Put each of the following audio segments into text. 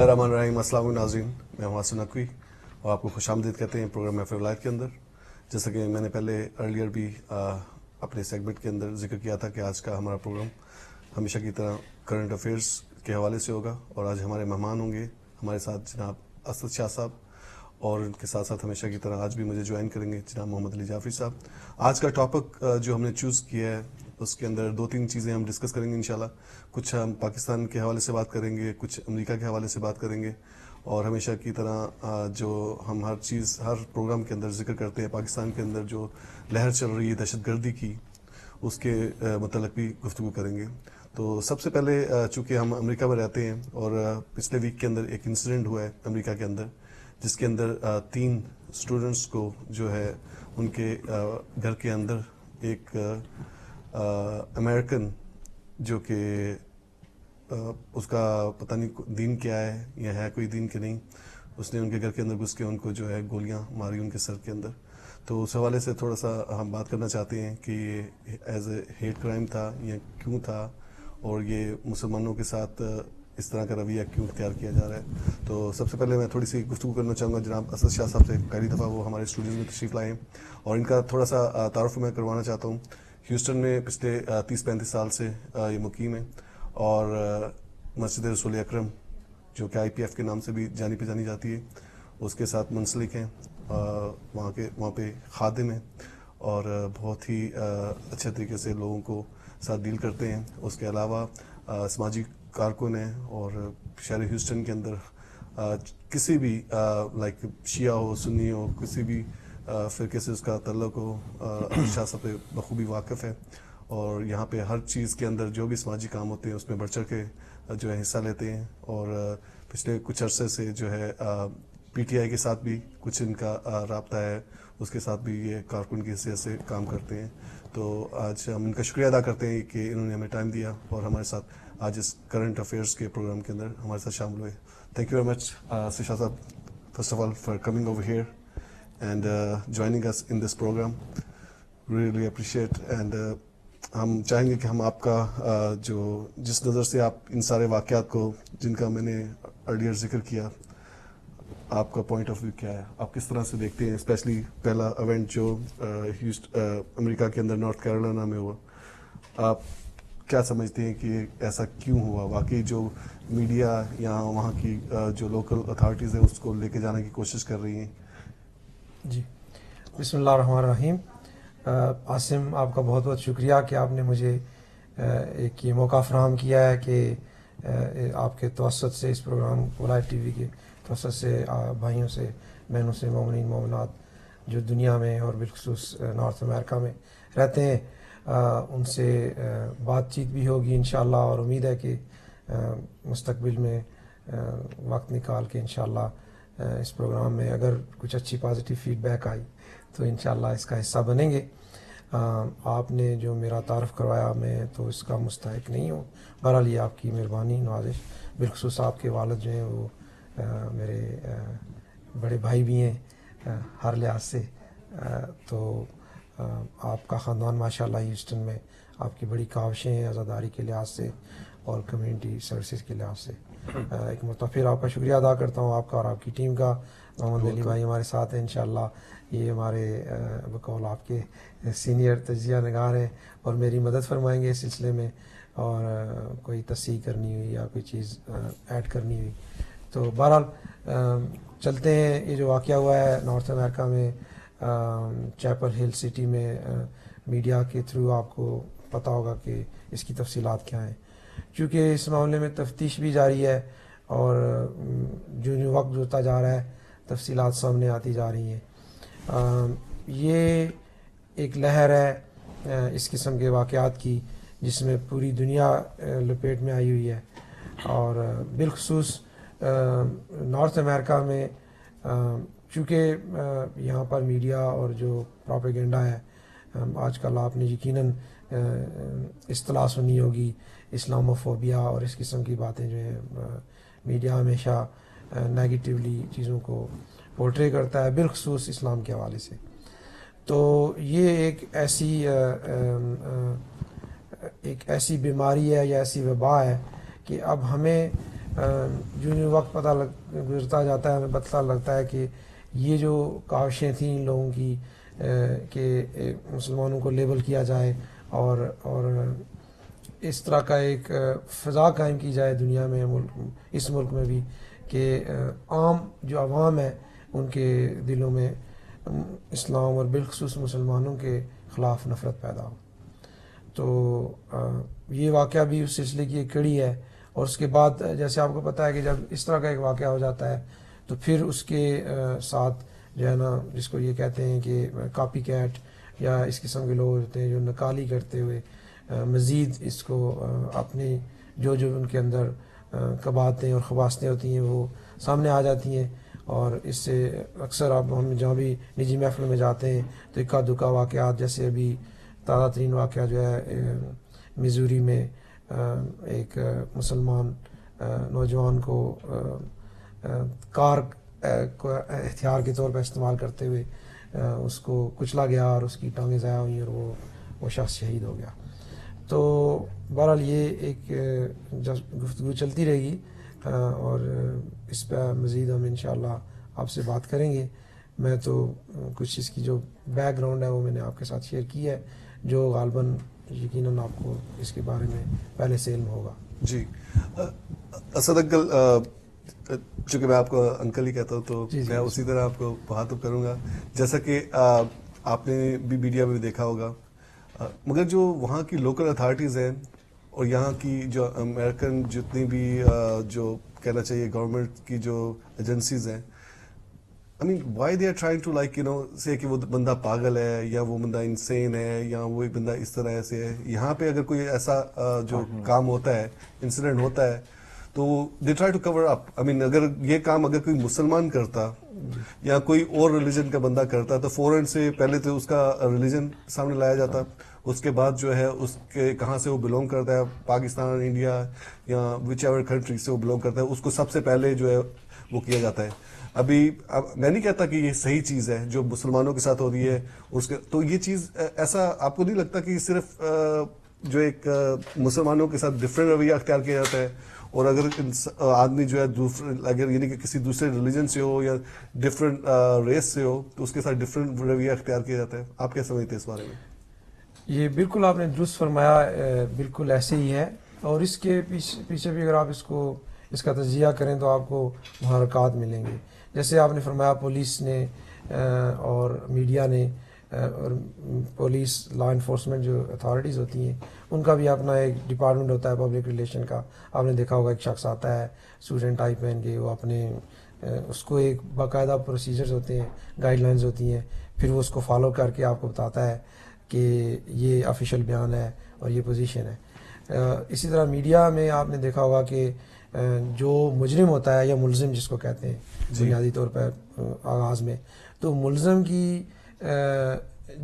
الرحمن الرحیم. السلام علیکم ناظرین, میں ہوں حسن نقوی اور آپ کو خوش آمدید کہتے ہیں پروگرام محفل ولایت کے اندر. جیسا کہ میں نے پہلے ارلیئر بھی اپنے سیگمنٹ کے اندر ذکر کیا تھا کہ آج کا ہمارا پروگرام ہمیشہ کی طرح کرنٹ افیئرس کے حوالے سے ہوگا, اور آج ہمارے مہمان ہوں گے ہمارے ساتھ جناب اسد شاہ صاحب, اور ان کے ساتھ ساتھ ہمیشہ کی طرح آج بھی مجھے جوائن کریں گے جناب محمد علی جعفری صاحب. آج کا ٹاپک جو ہم نے چوز کیا ہے اس کے اندر 2-3 چیزیں ہم ڈسکس کریں گے انشاءاللہ. کچھ ہم پاکستان کے حوالے سے بات کریں گے, کچھ امریکہ کے حوالے سے بات کریں گے, اور ہمیشہ کی طرح جو ہم ہر پروگرام کے اندر ذکر کرتے ہیں پاکستان کے اندر جو لہر چل رہی ہے دہشت گردی کی, اس کے متعلق بھی گفتگو کریں گے. تو سب سے پہلے چونکہ ہم امریکہ میں رہتے ہیں اور پچھلے ویک کے اندر ایک انسیڈنٹ ہوا ہے امریکہ کے اندر, جس کے اندر 3 اسٹوڈنٹس کو جو ہے ان کے گھر کے اندر ایک امریکن جو کہ اس کا پتہ نہیں دین کیا ہے یا ہے کوئی دین کہ نہیں, اس نے ان کے گھر کے اندر گھس کے ان کو جو ہے گولیاں ماری ان کے سر کے اندر. تو اس حوالے سے تھوڑا سا ہم بات کرنا چاہتے ہیں کہ یہ ایز اے ہیٹ کرائم تھا یا کیوں تھا, اور یہ مسلمانوں کے ساتھ اس طرح کا رویہ کیوں اختیار کیا جا رہا ہے. تو سب سے پہلے میں تھوڑی سی گفتگو کرنا چاہوں گا جناب اسد شاہ صاحب سے. پہلی دفعہ وہ ہمارے اسٹوڈیو میں تشریف لائے ہیں اور ان کا تھوڑا سا تعارف میں کروانا چاہتا ہوں. ہیوسٹن میں پچھلے 30-35 سال سے یہ مقیم ہے, اور مسجد رسول اکرم جو کہ IPF کے نام سے بھی جانی پہچانی جاتی ہے اس کے ساتھ منسلک ہیں. وہاں پہ خادم ہیں اور بہت ہی اچھے طریقے سے لوگوں کو ساتھ ڈیل کرتے ہیں. اس کے علاوہ سماجی کارکن ہیں, اور شہر ہیوسٹن کے اندر کسی بھی لائک شیعہ ہو سنی ہو کسی بھی فرقے سے اس کا تعلق ہو, شاہ صاحب پہ بخوبی واقف ہے, اور یہاں پہ ہر چیز کے اندر جو بھی سماجی کام ہوتے ہیں اس میں بڑھ چڑھ کے جو ہے حصہ لیتے ہیں. اور پچھلے کچھ عرصے سے جو ہے PTI کے ساتھ بھی کچھ ان کا رابطہ ہے, اس کے ساتھ بھی یہ کارکن کی حیثیت سے کام کرتے ہیں. تو آج ہم ان کا شکریہ ادا کرتے ہیں کہ انہوں نے ہمیں ٹائم دیا اور ہمارے ساتھ آج اس کرنٹ افیئرس کے پروگرام کے اندر ہمارے ساتھ شامل ہوئے. Thank you very much Shah صاحب, first of all for coming over here and joining اس in this programme. Really appreciate. And ہم چاہیں گے کہ ہم آپ کا جو جس نظر سے آپ ان سارے واقعات کو جن کا میں نے ارلیئر ذکر کیا, آپ کا پوائنٹ آف ویو کیا ہے, آپ کس طرح سے دیکھتے ہیں, اسپیشلی پہلا ایونٹ جو امریکہ کے اندر نارتھ کیرولینا میں ہوا, آپ کیا سمجھتے ہیں کہ ایسا کیوں ہوا؟ واقعی جو میڈیا یا وہاں کی جو لوکل اتھارٹیز ہیں اس کو لے کے جانے کی کوشش کر رہی ہیں. جی, بسم اللہ الرحمن الرحیم. عاصم, آپ کا بہت بہت شکریہ کہ آپ نے مجھے ایک یہ موقع فراہم کیا ہے کہ آپ کے توسط سے اس پروگرام ولایت TV کے توسط سے بھائیوں سے بہنوں سے مومنین مومنات جو دنیا میں اور بالخصوص نارتھ امریکہ میں رہتے ہیں ان سے بات چیت بھی ہوگی انشاءاللہ, اور امید ہے کہ مستقبل میں وقت نکال کے انشاءاللہ اس پروگرام میں اگر کچھ اچھی پازیٹیو فیڈ بیک آئی تو انشاءاللہ اس کا حصہ بنیں گے. آپ نے جو میرا تعارف کروایا میں تو اس کا مستحق نہیں ہوں, بہرحال یہ آپ کی مہربانی نوازش. بالخصوص آپ کے والد جو ہیں وہ میرے بڑے بھائی بھی ہیں ہر لحاظ سے, تو آپ کا خاندان ماشاءاللہ ہیوسٹن میں آپ کی بڑی کاوشیں ہیں عزاداری کے لحاظ سے اور کمیونٹی سروسز کے لحاظ سے. ایک مرتبہ پھر آپ کا شکریہ ادا کرتا ہوں, آپ کا اور آپ کی ٹیم کا. محمد علی بھائی ہمارے ساتھ ہیں انشاءاللہ, یہ ہمارے بقول آپ کے سینئر تجزیہ نگار ہیں اور میری مدد فرمائیں گے اس سلسلے میں, اور کوئی تصحیح کرنی ہوئی یا کوئی چیز ایڈ کرنی ہوئی. تو بہرحال چلتے ہیں. یہ جو واقعہ ہوا ہے نارتھ امریکہ میں چیپل ہل سٹی میں, میڈیا کے تھرو آپ کو پتہ ہوگا کہ اس کی تفصیلات کیا ہیں, چونکہ اس معاملے میں تفتیش بھی جاری ہے اور جو وقت گزرتا جا رہا ہے تفصیلات سامنے آتی جا رہی ہیں. یہ ایک لہر ہے اس قسم کے واقعات کی جس میں پوری دنیا لپیٹ میں آئی ہوئی ہے, اور بالخصوص نارتھ امریکہ میں چونکہ یہاں پر میڈیا اور جو پروپیگنڈا ہے, آج کل آپ نے یقیناً اصطلاح سنی ہوگی اسلاموفوبیا اور اس قسم کی باتیں جو ہیں, میڈیا ہمیشہ نیگیٹیولی چیزوں کو پورٹرے کرتا ہے بالخصوص اسلام کے حوالے سے. تو یہ ایک ایسی بیماری ہے یا ایسی وبا ہے کہ اب ہمیں جو جو وقت گزرتا جاتا ہے ہمیں پتہ لگتا ہے کہ یہ جو کاوشیں تھیں ان لوگوں کی کہ مسلمانوں کو لیبل کیا جائے اور اس طرح کا ایک فضا قائم کی جائے دنیا میں اس ملک میں بھی کہ عام جو عوام ہے ان کے دلوں میں اسلام اور بالخصوص مسلمانوں کے خلاف نفرت پیدا ہو. تو یہ واقعہ بھی اس سلسلے کی ایک کڑی ہے. اور اس کے بعد جیسے آپ کو پتہ ہے کہ جب اس طرح کا ایک واقعہ ہو جاتا ہے تو پھر اس کے ساتھ جو ہے نا جس کو یہ کہتے ہیں کہ کاپی کیٹ یا اس قسم کے لوگ ہوتے ہیں جو نقالی کرتے ہوئے مزید اس کو اپنی جو ان کے اندر قباحتیں اور خباثتیں ہوتی ہیں وہ سامنے آ جاتی ہیں. اور اس سے اکثر ہم جہاں بھی نجی محفل میں جاتے ہیں تو اکا دکا واقعات جیسے ابھی تازہ ترین واقعہ جو ہے میزوری میں ایک مسلمان نوجوان کو کار کو ہتھیار کے طور پر استعمال کرتے ہوئے اس کو کچلا گیا اور اس کی ٹانگیں ضائع ہوئیں اور وہ شخص شہید ہو گیا. تو بہرحال یہ ایک گفتگو چلتی رہے گی اور اس پہ مزید ہم انشاءاللہ آپ سے بات کریں گے. میں تو کچھ اس کی جو بیک گراؤنڈ ہے وہ میں نے آپ کے ساتھ شیئر کی ہے جو غالباً یقیناً آپ کو اس کے بارے میں پہلے سے علم ہوگا. جی اسد انکل، چونکہ میں آپ کو انکل ہی کہتا ہوں تو میں اسی طرح آپ کو مخاطب کروں گا جیسا کہ آپ نے بھی میڈیا میں بھی دیکھا ہوگا. مگر جو وہاں کی لوکل اتھارٹیز ہیں اور یہاں کی جو امریکن جتنی بھی جو کہنا چاہیے گورنمنٹ کی جو ایجنسیز ہیں، I mean, why they are trying to like, say کہ وہ بندہ پاگل ہے یا وہ بندہ انسین ہے یا وہ بندہ اس طرح ایسے ہے. یہاں پہ اگر کوئی ایسا جو کام ہوتا ہے، انسیڈنٹ ہوتا ہے تو they try to cover up. I mean, اگر یہ کام اگر کوئی مسلمان کرتا یا کوئی اور ریلیجن کا بندہ کرتا تو فوراً سے پہلے تو اس کا ریلیجن سامنے لایا جاتا، اس کے بعد جو ہے اس کے کہاں سے وہ بلونگ کرتا ہے، پاکستان، انڈیا یا وچ ایور کنٹری سے وہ بلونگ کرتا ہے، اس کو سب سے پہلے جو ہے وہ کیا جاتا ہے. ابھی میں نہیں کہتا کہ یہ صحیح چیز ہے جو مسلمانوں کے ساتھ ہو رہی ہے اس کے، تو یہ چیز ایسا آپ کو نہیں لگتا کہ صرف جو ایک مسلمانوں کے ساتھ ڈفرینٹ رویہ اختیار کیا جاتا ہے اور اگر آدمی جو ہے دوسرے اگر یعنی کہ کسی دوسرے ریلیجن سے ہو یا ڈفرینٹ ریس سے ہو تو اس کے ساتھ ڈفرینٹ رویہ اختیار کیا جاتا ہے؟ آپ کیا سمجھتے ہیں اس بارے میں؟ یہ بالکل آپ نے درست فرمایا، بالکل ایسے ہی ہے. اور اس کے پیچھے بھی اگر آپ اس کا تجزیہ کریں تو آپ کو محرکات ملیں گے. جیسے آپ نے فرمایا پولیس نے اور میڈیا نے اور پولیس لا انفورسمنٹ جو اتھارٹیز ہوتی ہیں ان کا بھی اپنا ایک ڈپارٹمنٹ ہوتا ہے پبلک ریلیشن کا. آپ نے دیکھا ہوگا ایک شخص آتا ہے اسٹوڈنٹ ٹائپ پہن کے، وہ اپنے اس کو ایک باقاعدہ پروسیجرز ہوتے ہیں، گائیڈ لائنز ہوتی ہیں، پھر وہ اس کو فالو کر کے آپ کو بتاتا ہے کہ یہ آفیشیل بیان ہے اور یہ پوزیشن ہے. اسی طرح میڈیا میں آپ نے دیکھا ہوگا کہ جو مجرم ہوتا ہے یا ملزم جس کو کہتے ہیں بنیادی طور پر آغاز میں، تو ملزم کی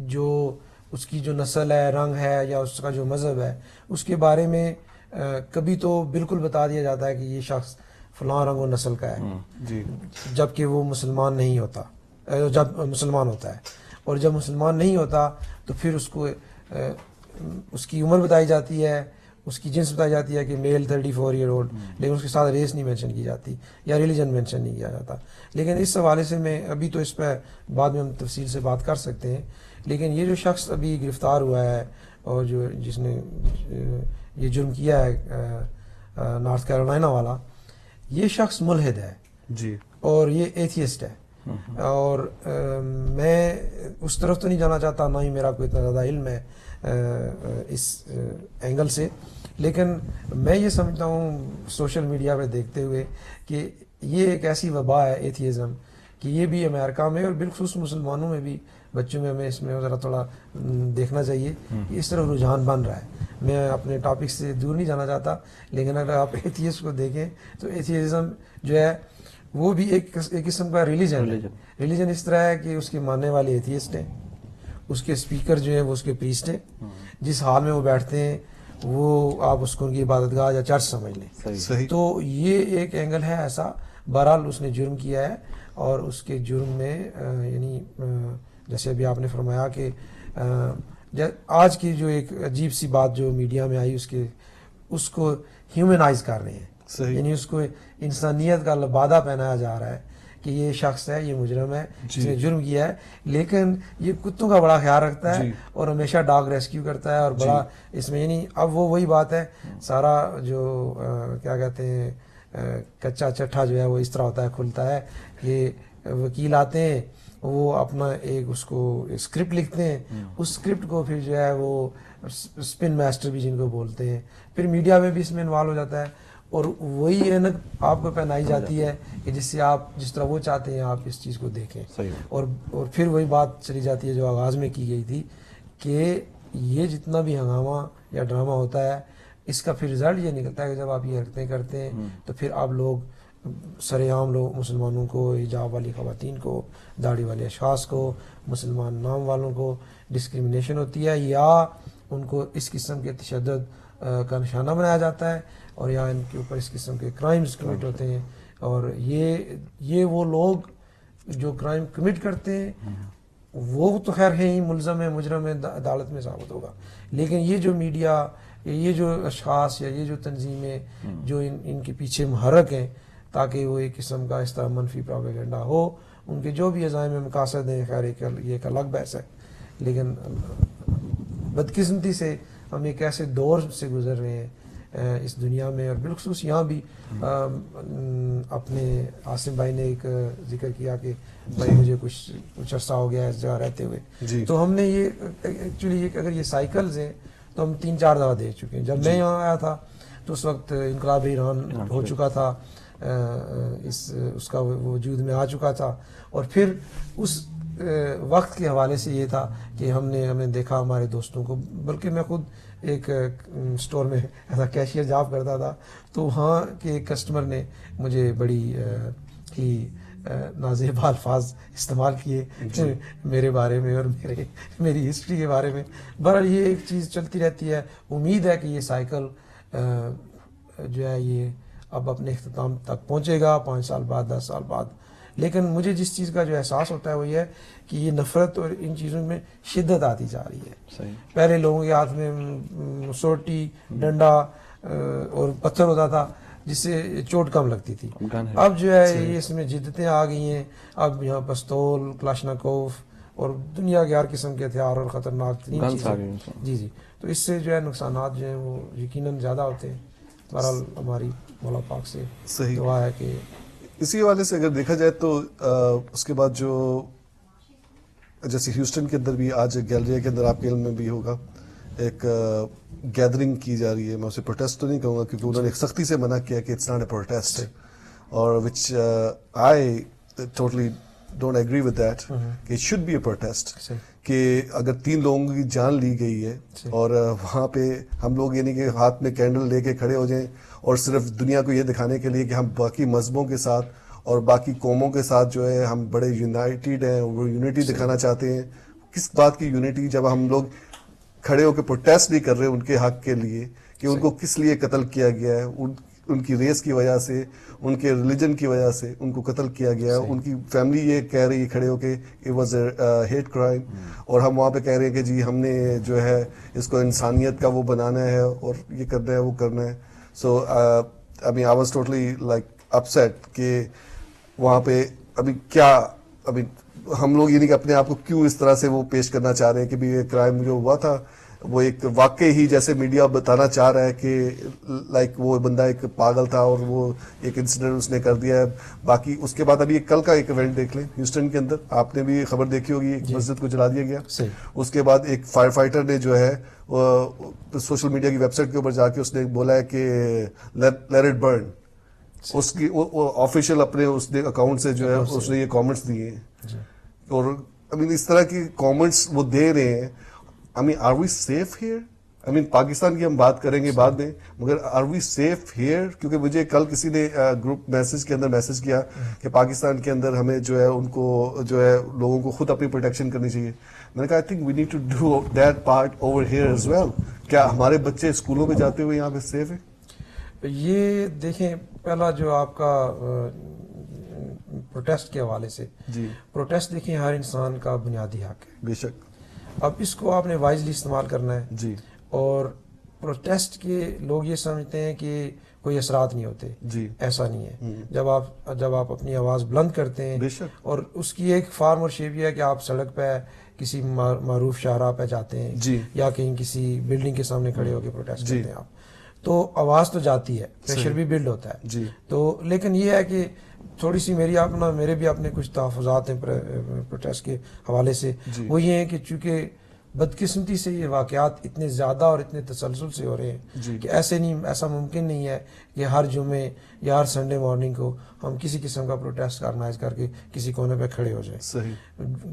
جو اس کی جو نسل ہے، رنگ ہے یا اس کا جو مذہب ہے اس کے بارے میں کبھی تو بالکل بتا دیا جاتا ہے کہ یہ شخص فلاں رنگ و نسل کا ہے، جی، جب کہ وہ مسلمان نہیں ہوتا، جب مسلمان ہوتا ہے. اور جب مسلمان نہیں ہوتا تو پھر اس کو اس کی عمر بتائی جاتی ہے، اس کی جنس بتائی جاتی ہے کہ میل 34 ایئر اولڈ، لیکن اس کے ساتھ ریس نہیں مینشن کی جاتی یا ریلیجن مینشن نہیں کیا جاتا. لیکن اس حوالے سے میں ابھی تو اس پہ بعد میں ہم تفصیل سے بات کر سکتے ہیں. لیکن یہ جو شخص ابھی گرفتار ہوا ہے اور جس نے یہ جرم کیا ہے نارتھ کیرولائنا والا، یہ شخص ملحد ہے جی، اور یہ ایتھیسٹ ہے. اور میں اس طرف تو نہیں جانا چاہتا، نہ ہی میرا کوئی اتنا زیادہ علم ہے اس اینگل سے، لیکن میں یہ سمجھتا ہوں سوشل میڈیا پہ دیکھتے ہوئے کہ یہ ایک ایسی وبا ہے ایتھیزم کہ یہ بھی امریکہ میں اور بالخصوص مسلمانوں میں بھی، بچوں میں ہمیں اس میں ذرا تھوڑا دیکھنا چاہیے کہ اس طرح رجحان بن رہا ہے. میں اپنے ٹاپک سے دور نہیں جانا چاہتا، لیکن اگر آپ ایتھیسٹ کو دیکھیں تو ایتھیزم جو ہے وہ بھی ایک قسم کا ریلیجن ہے. ریلیجن اس طرح ہے کہ اس کے ماننے والے ایتھیسٹ ہیں، اس کے اسپیکر جو ہیں وہ اس کے پریسٹ ہیں، جس حال میں وہ بیٹھتے ہیں وہ آپ اس کو ان کی عبادت گاہ یا چرچ سمجھ لیں. صحیح. تو یہ ایک اینگل ہے ایسا. بہرحال اس نے جرم کیا ہے اور اس کے جرم میں یعنی جیسے ابھی آپ نے فرمایا کہ آج کی جو ایک عجیب سی بات جو میڈیا میں آئی اس کو ہیومنائز کر رہے ہیں. صحیح. یعنی اس کو انسانیت کا لبادہ پہنایا جا رہا ہے کہ یہ شخص ہے، یہ مجرم ہے، اس نے جرم کیا ہے، لیکن یہ کتوں کا بڑا خیال رکھتا ہے اور ہمیشہ ڈاگ ریسکیو کرتا ہے اور بڑا اس میں، یعنی اب وہ وہی بات ہے، سارا جو کیا کہتے ہیں کچا چٹھا جو ہے وہ اس طرح ہوتا ہے، کھلتا ہے کہ وکیل آتے ہیں، وہ اپنا ایک اس کو اسکرپٹ لکھتے ہیں، اس اسکرپٹ کو پھر جو ہے وہ اسپن ماسٹر بھی جن کو بولتے ہیں، پھر میڈیا میں بھی اس میں انوالو ہو جاتا ہے اور وہی اینک آپ کو پہنائی جاتی ہے کہ جس سے آپ جس طرح وہ چاہتے ہیں آپ اس چیز کو دیکھیں. اور پھر وہی بات چلی جاتی ہے جو آغاز میں کی گئی تھی کہ یہ جتنا بھی ہنگامہ یا ڈرامہ ہوتا ہے اس کا پھر رزلٹ یہ نکلتا ہے کہ جب آپ یہ حرکتیں کرتے ہیں تو پھر آپ لوگ سر عام لوگ مسلمانوں کو، حجاب والی خواتین کو، داڑھی والے اشخاص کو، مسلمان نام والوں کو ڈسکریمنیشن ہوتی ہے یا ان کو اس قسم کے تشدد کا نشانہ بنایا جاتا ہے اور یا ان کے اوپر اس قسم کے کرائمز کمٹ ہوتے ہیں. اور یہ وہ لوگ جو کرائم کمٹ کرتے ہیں وہ تو خیر ہے ہی، ملزم ہے، مجرم ہے، عدالت میں ثابت ہوگا، لیکن یہ جو میڈیا، یہ جو اشخاص یا یہ جو تنظیمیں جو ان کے پیچھے محرک ہیں تاکہ وہ ایک قسم کا اس طرح منفی پروپیگنڈا ہو، ان کے جو بھی عزائم مقاصد ہیں، خیر یہ ایک الگ بحث ہے، لیکن بدقسمتی سے ہم ایک ایسے دور سے گزر رہے ہیں اس دنیا میں، اور بالخصوص یہاں بھی اپنے عاصم بھائی نے ایک ذکر کیا کہ بھائی مجھے کچھ عرصہ ہو گیا اس جگہ رہتے ہوئے، تو ہم نے یہ ایکچولی اگر یہ سائیکلز ہیں تو ہم 3-4 دفعہ دیکھ چکے ہیں. جب میں یہاں آیا تھا تو اس وقت انقلاب ایران ہو چکا تھا، اس کا وجود میں آ چکا تھا، اور پھر اس وقت کے حوالے سے یہ تھا کہ ہم نے دیکھا ہمارے دوستوں کو، بلکہ میں خود ایک سٹور میں ایسا کیشیئر جاب کرتا تھا تو وہاں کے ایک کسٹمر نے مجھے بڑی ہی نازیب الفاظ استعمال کیے میرے بارے میں اور میری ہسٹری کے بارے میں. بہرحال یہ ایک چیز چلتی رہتی ہے. امید ہے کہ یہ سائیکل جو ہے یہ اب اپنے اختتام تک پہنچے گا 5 سال بعد، 10 سال بعد. لیکن مجھے جس چیز کا جو احساس ہوتا ہے وہ یہ ہے کہ یہ نفرت اور ان چیزوں میں شدت آتی جا رہی ہے. پہلے لوگوں کے ہاتھ میں سوٹی، ڈنڈا اور پتھر ہوتا تھا جس سے چوٹ کم لگتی تھی. اب جو ہے یہ اس میں جدتیں آ گئی ہیں، اب یہاں پستول، کلاشنکوف اور دنیا کے ہر قسم کے ہتھیار اور خطرناک ترین چیزیں. جی تو اس سے جو ہے نقصانات جو ہیں وہ یقیناً زیادہ ہوتے ہیں. بہرحال ہماری مولا پاک سے دعا ہے کہ اسی حوالے سے اگر دیکھا جائے تو اس کے بعد جو جیسے ہیوسٹن کے اندر بھی آج گیلری کے اندر آپ کے علم میں بھی ہوگا ایک گیدرنگ کی جا رہی ہے. میں اسے پروٹیسٹ تو نہیں کہوں گا کیونکہ انہوں نے ایک سختی سے منع کیا کہ اٹس ناٹ اے پروٹیسٹ، اور which I totally don't agree with that کہ it should be a protest. کہ اگر 3 لوگوں کی جان لی گئی ہے اور وہاں پہ ہم لوگ یعنی کہ ہاتھ میں کینڈل لے کے کھڑے ہو جائیں اور صرف دنیا کو یہ دکھانے کے لیے کہ ہم باقی مذہبوں کے ساتھ اور باقی قوموں کے ساتھ جو ہے ہم بڑے یونائٹیڈ ہیں، وہ یونٹی دکھانا چاہتے ہیں. کس بات کی یونٹی جب ہم لوگ کھڑے ہو کے پروٹیسٹ نہیں کر رہے ان کے حق کے لیے کہ ان کو کس لیے قتل کیا گیا ہے، ان کی ریس کی وجہ سے، ان کے ریلیجن کی وجہ سے ان کو قتل کیا گیا ہے. ان کی فیملی یہ کہہ رہی ہے کھڑے ہو کے it was a hate crime, اور ہم وہاں پہ کہہ رہے ہیں کہ جی ہم نے جو ہے اس کو انسانیت کا وہ بنانا ہے اور یہ کرنا ہے وہ کرنا ہے. سو I was totally like upset کہ وہاں پہ ابھی ہم لوگ یعنی کہ اپنے آپ کو کیوں اس طرح سے وہ پیش کرنا چاہ رہے ہیں کہ یہ کرائم جو ہوا تھا وہ ایک واقعی ہی جیسے میڈیا بتانا چاہ رہا ہے کہ لائک وہ بندہ ایک پاگل تھا اور وہ ایک انسیڈنٹ اس نے کر دیا ہے. باقی اس کے بعد ابھی کل کا ایک ایونٹ دیکھ لیں ہیوسٹن کے اندر، آپ نے بھی خبر دیکھی ہوگی، ایک مسجد کو جلا دیا گیا. اس کے بعد ایک فائر فائٹر نے جو ہے سوشل میڈیا کی ویب سائٹ کے اوپر جا کے اس نے بولا ہے کہ لیٹ اٹ برن. اس کی آفیشیل اپنے اس اکاؤنٹ سے جو ہے اس نے یہ کامنٹس دیے ہیں. اور اس طرح کی کامنٹس وہ دے رہے ہیں. Are we safe here? Pakistan کی ہم بات کریں گے بعد میں، مگر آر وی سیف ہیئر؟ کیونکہ مجھے کل کسی نے گروپ میسج کے اندر میسج کیا کہ پاکستان کے اندر ہمیں جو ہے ان کو جو ہے لوگوں کو خود اپنی پروٹیکشن کرنی چاہیے. میں نے کہا I think we need to do that part over here as well. کیا ہمارے بچے اسکولوں میں جاتے ہوئے یہاں پہ سیف ہیں؟ یہ دیکھیں، پہلا جو آپ کا پروٹیسٹ کے حوالے سے، پروٹیسٹ دیکھیں ہر انسان کا بنیادی حق ہے، بے شک. اب اس کو آپ نے وائزلی استعمال کرنا ہے. اور پروٹیسٹ کے لوگ یہ سمجھتے ہیں کہ کوئی اثرات نہیں ہوتے. جی ایسا نہیں ہے. جب آپ اپنی آواز بلند کرتے ہیں بے شک. اور اس کی ایک فارم اور شیپ یہ ہے کہ آپ سڑک پہ کسی معروف شاہراہ پہ جاتے ہیں جی یا کہیں کسی بلڈنگ کے سامنے کھڑے ہو کے پروٹیسٹ جی کرتے ہیں آپ, تو آواز تو جاتی ہے, پریشر صحیح. بھی بلڈ ہوتا ہے. جی تو لیکن یہ ہے کہ تھوڑی سی میرے بھی اپنے کچھ تحفظات ہیں پروٹیسٹ کے حوالے سے. جی وہ یہ ہیں کہ چونکہ بدقسمتی سے یہ واقعات اتنے زیادہ اور اتنے تسلسل سے ہو رہے ہیں جی کہ ایسا ممکن نہیں ہے کہ ہر جمعے یا ہر سنڈے مارننگ کو ہم کسی قسم کا پروٹیسٹ آرگنائز کر کے کسی کونے پہ کھڑے ہو جائیں. صحیح.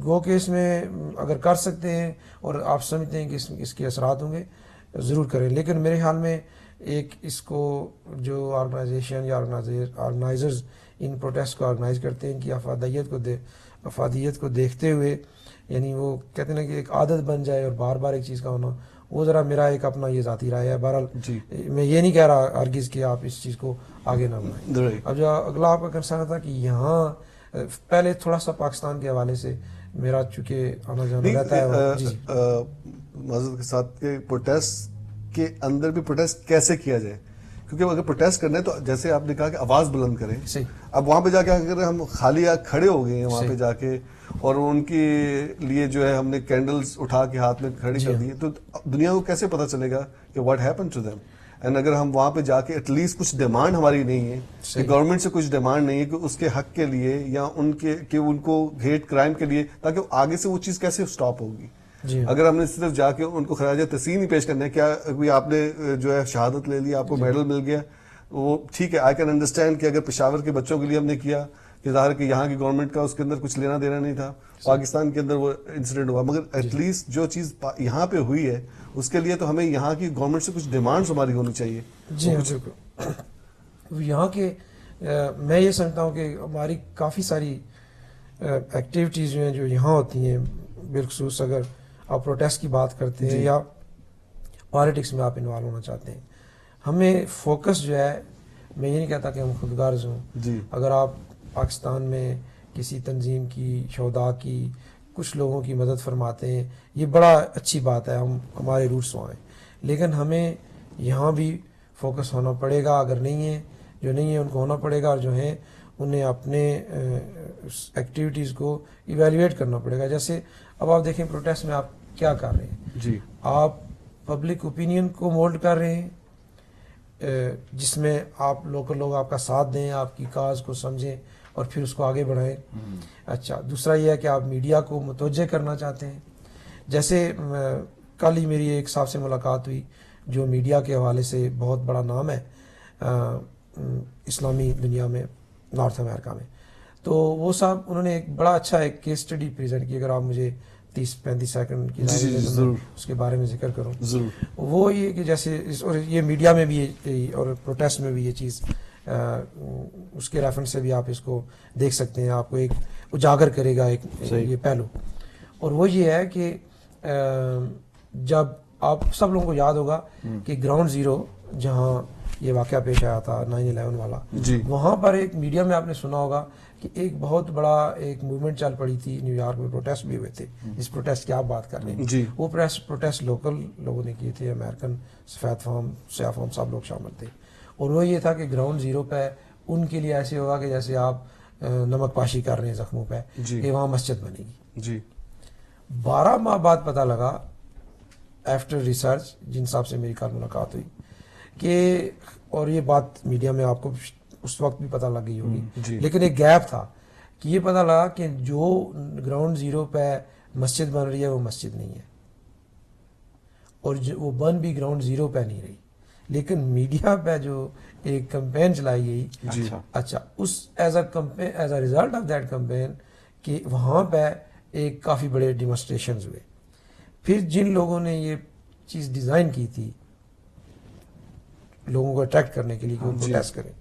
گو کہ اس میں اگر کر سکتے ہیں اور آپ سمجھتے ہیں کہ اس کے اثرات ہوں گے ضرور کریں. لیکن میرے خیال میں ایک اس کو جو آرگنائزیشن یا آرگنائزرز ان پروٹیسٹ کو آرگنائز کرتے ہیں کہ افادیت کو دیکھتے ہوئے, یعنی وہ کہتے ہیں کہ ایک عادت بن جائے اور بار بار ایک چیز کا ہونا, وہ ذرا میرا ایک اپنا یہ ذاتی رائے ہے. بہرحال جی میں یہ نہیں کہہ رہا ہرگز کہ آپ اس چیز کو آگے نہ بڑھائیں. Right. اب جو اگلا آپ کا کنسرن تھا کہ یہاں پہلے تھوڑا سا پاکستان کے حوالے سے میرا چونکہ آنا جانا رہتا ہے. جی معذرت کے ساتھ کہ پروٹیسٹ کے اندر بھی پروٹیسٹ کیسے کیا جائے, کیونکہ اگر پروٹیسٹ کرنا ہے تو جیسے آپ نے کہا کہ آواز بلند کریں. صحیح. اب وہاں پہ جا کے اگر ہم خالی کھڑے ہو گئے ہیں وہاں پہ جا کے اور ان کے لیے جو ہے ہم نے کینڈلز اٹھا کے ہاتھ میں کھڑی کر دی, تو دنیا کو کیسے پتہ چلے گا کہ what happen to them. And اگر ہم وہاں پہ جا کے ایٹ لیسٹ کچھ ڈیمانڈ ہماری نہیں ہے کہ گورنمنٹ سے کچھ ڈیمانڈ نہیں ہے کہ اس کے حق کے لیے یا ان کو ہیٹ کرائم کے لیے, تاکہ آگے سے وہ چیز کیسے اسٹاپ ہوگی. جی اگر ہم نے صرف جا کے ان کو خراج تحسین ہی پیش کرنا ہے, کیا کوئی آپ نے جو ہے شہادت لے لی, آپ کو میڈل مل گیا, وہ ٹھیک ہے, آئی کین انڈرسٹینڈ کہ اگر پشاور کے بچوں کے لیے ہم نے کیا کہ ظاہر کہ یہاں کی گورنمنٹ کا اس کے اندر کچھ لینا دینا نہیں تھا, پاکستان کے اندر وہ انسیڈنٹ ہوا, مگر ایٹ لیسٹ جو چیز یہاں پہ ہوئی ہے اس کے لیے تو ہمیں یہاں کی گورنمنٹ سے کچھ ڈیمانڈز ہماری ہونی چاہیے. جی بالکل. یہاں کے میں یہ سمجھتا ہوں کہ ہماری کافی ساری ایکٹیویٹیز جو ہیں جو یہاں ہوتی ہیں, بالخصوص اگر آپ پروٹیسٹ کی بات کرتے ہیں یا پالیٹکس میں آپ انوالو ہونا چاہتے ہیں, ہمیں فوکس جو ہے, میں یہ نہیں کہتا کہ ہم خود غرض ہوں. جی اگر آپ پاکستان میں کسی تنظیم کی, شہداء کی, کچھ لوگوں کی مدد فرماتے ہیں, یہ بڑا اچھی بات ہے, ہمارے روٹس وہاں ہیں. لیکن ہمیں یہاں بھی فوکس ہونا پڑے گا. اگر نہیں ہے, جو نہیں ہے ان کو ہونا پڑے گا, اور جو ہیں انہیں اپنے ایکٹیویٹیز کو ایویلیویٹ کرنا پڑے گا. جیسے اب آپ دیکھیں پروٹیسٹ میں آپ کیا کر رہے ہیں, جی آپ پبلک اوپینین کو مولڈ کر رہے ہیں, جس میں آپ لوکل لوگ آپ کا ساتھ دیں, آپ کی کاز کو سمجھیں اور پھر اس کو آگے بڑھائیں. اچھا, دوسرا یہ ہے کہ آپ میڈیا کو متوجہ کرنا چاہتے ہیں. جیسے کل ہی میری ایک صاحب سے ملاقات ہوئی جو میڈیا کے حوالے سے بہت بڑا نام ہے اسلامی دنیا میں, نارتھ امریکہ میں. تو وہ صاحب انہوں نے ایک بڑا اچھا ایک کیس اسٹڈی پریزنٹ کی. اگر آپ مجھے 30-35 سیکنڈ کی اس کے بارے میں ذکر کروں. وہ یہ کہ جیسے اور یہ میڈیا میں بھی اور پروٹیسٹ میں بھی یہ چیز اس کے ریفرنس سے بھی آپ اس کو دیکھ سکتے ہیں, آپ کو ایک اجاگر کرے گا ایک یہ پہلو. اور وہ یہ ہے کہ جب آپ سب لوگوں کو یاد ہوگا کہ گراؤنڈ زیرو جہاں یہ واقعہ پیش آیا تھا 9/11 والا, وہاں پر ایک میڈیا میں آپ نے سنا ہوگا کہ ایک بہت بڑا ایک موومنٹ چل پڑی تھی نیو یارک میں, پروٹیسٹ بھی ہوئے تھے. جس پروٹیسٹ کی آپ بات کر رہے ہیں وہ پروٹیسٹ لوکل لوگوں نے کیے تھے, امریکن, سفید فام, سیاہ فام, سب لوگ شامل تھے. اور وہ یہ تھا کہ گراؤنڈ زیرو پہ ان کے لیے ایسے ہوگا کہ جیسے آپ نمک پاشی کر رہے ہیں زخموں پہ, کہ وہاں مسجد بنے گی. 12 ماہ بعد پتہ لگا آفٹر ریسرچ, جن صاحب سے میری کل ملاقات ہوئی, کہ اور یہ بات میڈیا میں آپ کو اس وقت بھی پتہ لگ گئی ہوگی, لیکن ایک گیپ تھا کہ یہ پتہ لگا کہ جو گراؤنڈ زیرو پہ مسجد بن رہی ہے وہ مسجد نہیں ہے, اور وہ بن بھی گراؤنڈ زیرو پہ نہیں رہی, لیکن میڈیا پہ جو ایک کمپین چلائی گئی. اچھا, اس as a result of that campaign کہ وہاں پہ ایک کافی بڑے ڈیمونسٹریشنز ہوئے. پھر جن لوگوں نے یہ چیز ڈیزائن کی تھی لوگوں کو اٹریکٹ کرنے کے لیے کہ وہ پروٹیسٹ کریں,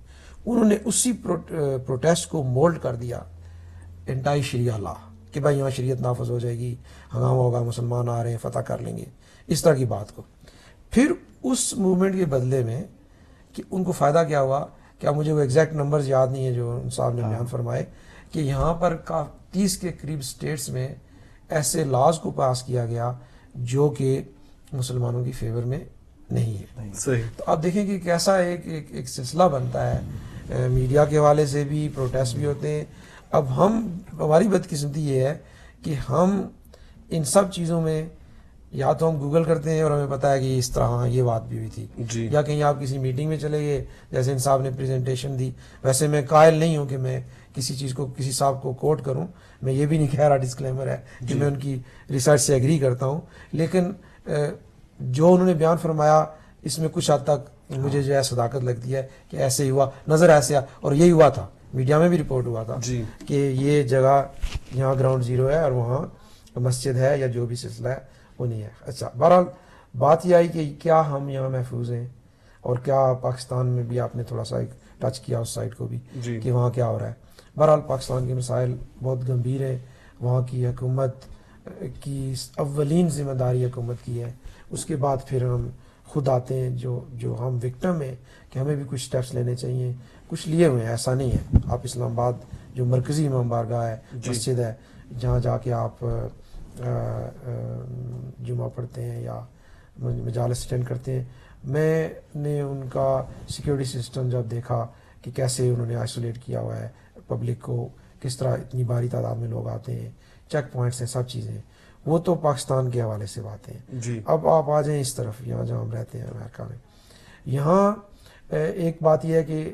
انہوں نے اسی پروٹیسٹ کو مولڈ کر دیا انٹائی شریعہ لا, کہ بھائی یہاں شریعت نافذ ہو جائے گی, ہنگامہ ہوگا, مسلمان آ رہے ہیں, فتح کر لیں گے, اس طرح کی بات کو. پھر اس موومنٹ کے بدلے میں کہ ان کو فائدہ کیا ہوا, کیا مجھے وہ ایگزیکٹ نمبرز یاد نہیں ہے جو صاحب نے بیان فرمائے, کہ یہاں پر 30 کے قریب اسٹیٹس میں ایسے لاز کو پاس کیا گیا جو کہ مسلمانوں کی فیور میں نہیں ہے. صحیح. تو آپ دیکھیں کہ کیسا ایک سلسلہ بنتا ہے. میڈیا کے حوالے سے بھی پروٹیسٹ بھی ہوتے ہیں. اب ہماری بدقسمتی یہ ہے کہ ہم ان سب چیزوں میں یا تو ہم گوگل کرتے ہیں اور ہمیں پتہ ہے کہ اس طرح یہ بات بھی ہوئی تھی, جی. یا کہیں آپ کسی میٹنگ میں چلے گئے جیسے ان صاحب نے پریزنٹیشن دی. ویسے میں قائل نہیں ہوں کہ میں کسی چیز کو کسی صاحب کو کوٹ کروں, میں یہ بھی نہیں کہہ رہا, ڈسکلیمر ہے کہ میں ان کی ریسرچ سے ایگری کرتا ہوں, لیکن جو انہوں نے بیان فرمایا اس میں کچھ حد تک مجھے جو ہے صداقت لگتی ہے کہ ایسے ہی ہوا, نظر ایسے اور یہی ہوا تھا, میڈیا میں بھی رپورٹ ہوا تھا جی. کہ یہ جگہ یہاں گراؤنڈ زیرو ہے اور وہاں مسجد ہے یا جو بھی سلسلہ ہے وہ نہیں ہے. اچھا, بہرحال بات یہ آئی کہ کیا ہم یہاں محفوظ ہیں, اور کیا پاکستان میں بھی آپ نے تھوڑا سا ٹچ کیا اس سائڈ کو بھی جی. کہ وہاں کیا ہو رہا ہے. بہرحال پاکستان کے مسائل بہت گمبھیر ہیں. وہاں کی حکومت کی اولین ذمہ داری حکومت کی ہے, اس کے بعد پھر ہم خود آتے ہیں جو ہم وکٹم ہیں کہ ہمیں بھی کچھ سٹیپس لینے چاہیے. کچھ لیے ہوئے ہیں, ایسا نہیں ہے. آپ اسلام آباد جو مرکزی امام بارگاہ ہے, مسجد ہے, جہاں جا کے آپ جمعہ پڑھتے ہیں یا مجالس اٹینڈ کرتے ہیں, میں نے ان کا سیکیورٹی سسٹم جب دیکھا کہ کیسے انہوں نے آئسولیٹ کیا ہوا ہے پبلک کو, کس طرح اتنی باری تعداد میں لوگ آتے ہیں, چیک پوائنٹس ہیں, سب چیزیں, وہ تو پاکستان کے حوالے سے باتیں ہیں. جی. اب آپ آ جائیں اس طرف, یہاں جہاں ہم رہتے ہیں امریکہ میں, یہاں ایک بات یہ ہے کہ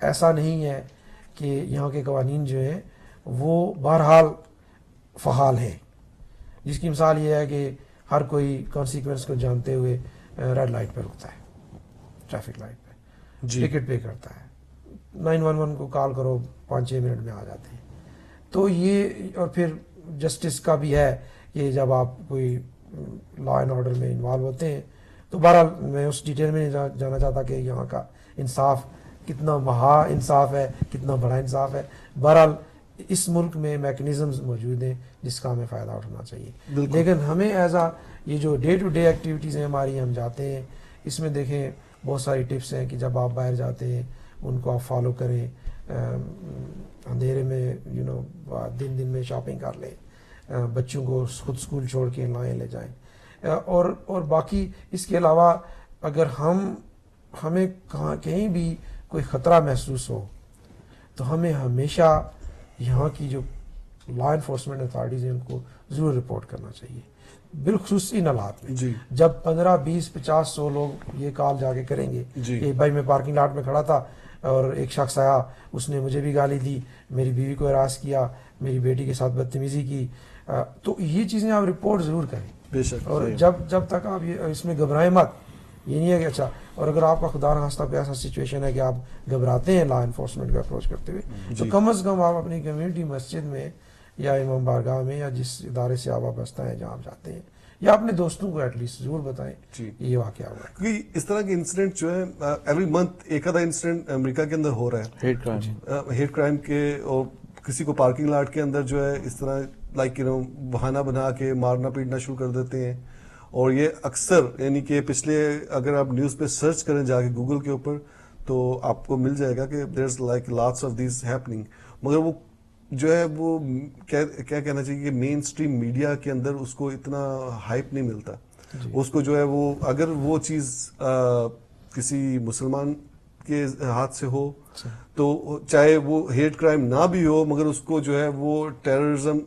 ایسا نہیں ہے کہ یہاں کے قوانین جو ہیں وہ بہرحال فعال ہیں, جس کی مثال یہ ہے کہ ہر کوئی کانسیکوینس کو جانتے ہوئے ریڈ لائٹ پہ رکتا ہے, ٹریفک لائٹ پہ ٹکٹ پے کرتا ہے, 911 کو کال کرو 5-6 منٹ میں آ جاتے ہیں. تو یہ, اور پھر جسٹس کا بھی ہے کہ جب آپ کوئی لا اینڈ آرڈر میں انوالو ہوتے ہیں تو بہرحال میں اس ڈیٹیل میں نہیں جانا چاہتا کہ یہاں کا انصاف کتنا مہا انصاف ہے, کتنا بڑا انصاف ہے. بہرحال اس ملک میں میکنزمز موجود ہیں جس کا ہمیں فائدہ اٹھانا چاہیے. لیکن ہمیں یہ جو ڈے ٹو ڈے ایکٹیویٹیز ہیں ہماری, ہم جاتے ہیں, اس میں دیکھیں بہت ساری ٹپس ہیں کہ جب آپ باہر جاتے ہیں ان کو آپ فالو کریں, اندھیرے میں دن میں شاپنگ کر لیں, بچوں کو خود اسکول چھوڑ کے لائیں لے جائیں, اور باقی اس کے علاوہ اگر ہمیں کہیں بھی کوئی خطرہ محسوس ہو تو ہمیں ہمیشہ یہاں کی جو لا انفورسمنٹ اتھارٹیز ہیں ان کو ضرور رپورٹ کرنا چاہیے, بالخصوص ان حالات میں. جی. جب 15, 20, 50, 100 لوگ یہ کال جا کے کریں گے کہ بھائی میں پارکنگ لاٹ میں کھڑا تھا اور ایک شخص آیا, اس نے مجھے بھی گالی دی, میری بیوی کو ہراس کیا, میری بیٹی کے ساتھ بدتمیزی کی, تو یہ چیزیں آپ رپورٹ ضرور کریں. بے شک. اور جب تک آپ اس میں گھبرائیں مت, یہ نہیں ہے کہ اچھا, اور اگر آپ کا خدا نخواستہ کوئی ایسا سچویشن ہے کہ آپ گھبراتے ہیں لا انفورسمنٹ کو اپروچ کرتے ہوئے, تو کم از کم آپ اپنی کمیونٹی مسجد میں یا امام بارگاہ میں یا جس ادارے سے آپ وابستہ ہیں جہاں آپ جاتے ہیں, یا اپنے دوستوں کو ایٹ لیسٹ ضرور بتائیں یہ واقعہ ہوا ہے. کیونکہ اس طرح کے انسیڈنٹ جو ہے ایوری منتھ ایک آدھا انسیڈنٹ امریکہ کے اندر ہو رہا ہے, ہیٹ کرائم کے, اور کسی کو پارکنگ لاٹ کے اندر جو ہے اس طرح بہانہ بنا کے مارنا پیٹنا شروع کر دیتے ہیں. اور یہ اکثر یعنی کہ پچھلے, اگر آپ نیوز پہ سرچ کریں جا کے گوگل کے اوپر تو آپ کو مل جائے گا کہ there is like lots of these happening, مگر وہ جو ہے وہ کیا کہنا چاہیے کہ مین اسٹریم میڈیا کے اندر اس کو اتنا ہائپ نہیں ملتا. اس کو جو ہے وہ, اگر وہ چیز کسی مسلمان کے ہاتھ سے ہو تو چاہے وہ ہیٹ کرائم نہ بھی ہو, مگر اس کو جو ہے وہ ٹیررزم,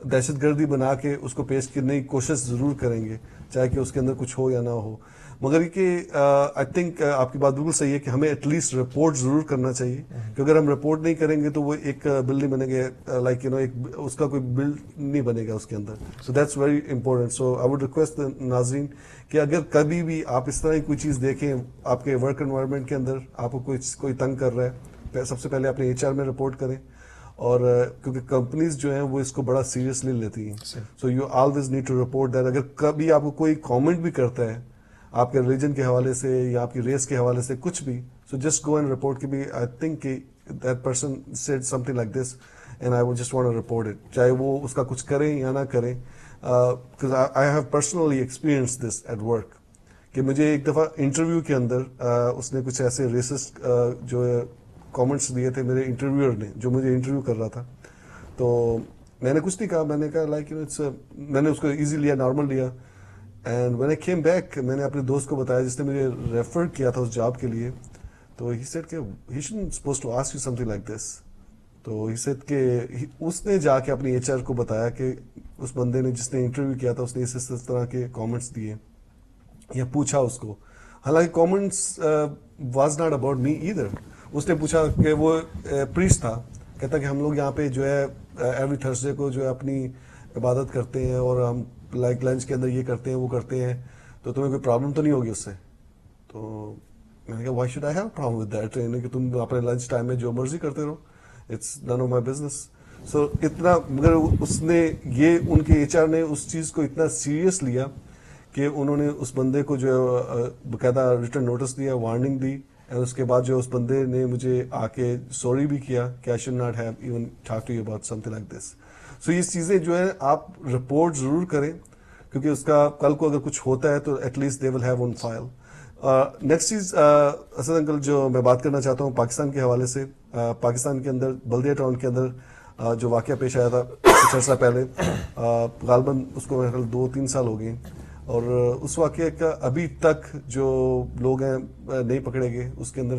دہشت گردی بنا کے اس کو پیش کرنے کی کوشش ضرور کریں گے, چاہے کہ اس کے اندر کچھ ہو یا نہ ہو. مگر یہ کہ آئی تھنک آپ کی بات بالکل صحیح ہے کہ ہمیں ایٹ لیسٹ رپورٹ ضرور کرنا چاہیے, کہ اگر ہم رپورٹ نہیں کریں گے تو وہ ایک بل نہیں بنے گا, لائک ایک اس کا کوئی بل نہیں بنے گا اس کے اندر. So that's very important. So I would request ناظرین کہ اگر کبھی بھی آپ اس طرح کی کوئی چیز دیکھیں آپ کے ورک انوائرمنٹ کے اندر, آپ کو کوئی تنگ کر رہا ہے, سب سے پہلے اپنے HR میں رپورٹ کریں, اور کیونکہ کمپنیز جو ہیں وہ اس کو بڑا سیریسلی لیتی ہیں. So you always need to report that. اگر کبھی آپ کو کوئی کامنٹ بھی کرتا ہے آپ کے ریلیجن کے حوالے سے یا آپ کی ریس کے حوالے سے کچھ بھی, so just go and report کہ آئی تھنک کہ that person said something like this and I would just want to report it, چاہے وہ اس کا کچھ کریں یا نہ کریں. Because I have personally experience this at work, کہ مجھے ایک دفعہ انٹرویو کے اندر اس نے کچھ ایسے ریسسٹ جو کامنٹس دیے تھے میرے انٹرویور نے, جو مجھے انٹرویو کر رہا تھا. تو میں نے کچھ نہیں کہا, میں نے کہا لائک میں نے اس کو ایزی لیا, نارمل لیا. And when I came back میں نے اپنے دوست کو بتایا جس نے مجھے ریفر کیا تھا اس جاب کے لیے, تو ہی سیڈ کہ he shouldn't suppose to ask you something like this. تو ہی سیڈ کہ اس نے جا کے اپنی ایچ آر کو بتایا کہ اس بندے نے جس نے انٹرویو کیا تھا اس نے اس طرح کے کامنٹس دیے یا پوچھا اس کو. حالانکہ comments was not about me either. اس نے پوچھا کہ وہ پریسٹ تھا, کہتا کہ ہم لوگ یہاں پہ جو ہے ایوری تھرسڈے کو جو ہے اپنی عبادت کرتے ہیں اور ہم لائک لنچ کے اندر یہ کرتے ہیں وہ کرتے ہیں, تو تمہیں کوئی پرابلم تو نہیں ہوگی اس سے. تو میں نے کہا why should I have problem with that, کہ تم اپنے لنچ ٹائم میں جو مرضی کرتے رہو, it's none of my business. سو اتنا, مگر اس نے یہ ان کے ایچ آر نے اس چیز کو اتنا سیریس لیا کہ انہوں نے اس بندے کو جو ہے باقاعدہ ریٹن نوٹس دیا, وارننگ دی, اور اس کے بعد جو اس بندے نے مجھے آ کے سوری بھی کیا کہ I should not have even talk to you about something like this. So یہ چیزیں جو ہے آپ رپورٹ ضرور کریں, کیونکہ اس کا کل کو اگر کچھ ہوتا ہے تو at least they will have on file. Next چیز اسد انکل جو میں بات کرنا چاہتا ہوں پاکستان کے حوالے سے, پاکستان کے اندر بلدیہ ٹاؤن کے اندر جو واقعہ پیش آیا تھا کچھ عرصہ پہلے, غالباً اس کو میرے خیال 2-3 سال ہو گئے, اور اس واقعے کا ابھی تک جو لوگ ہیں نہیں پکڑے گئے. اس کے اندر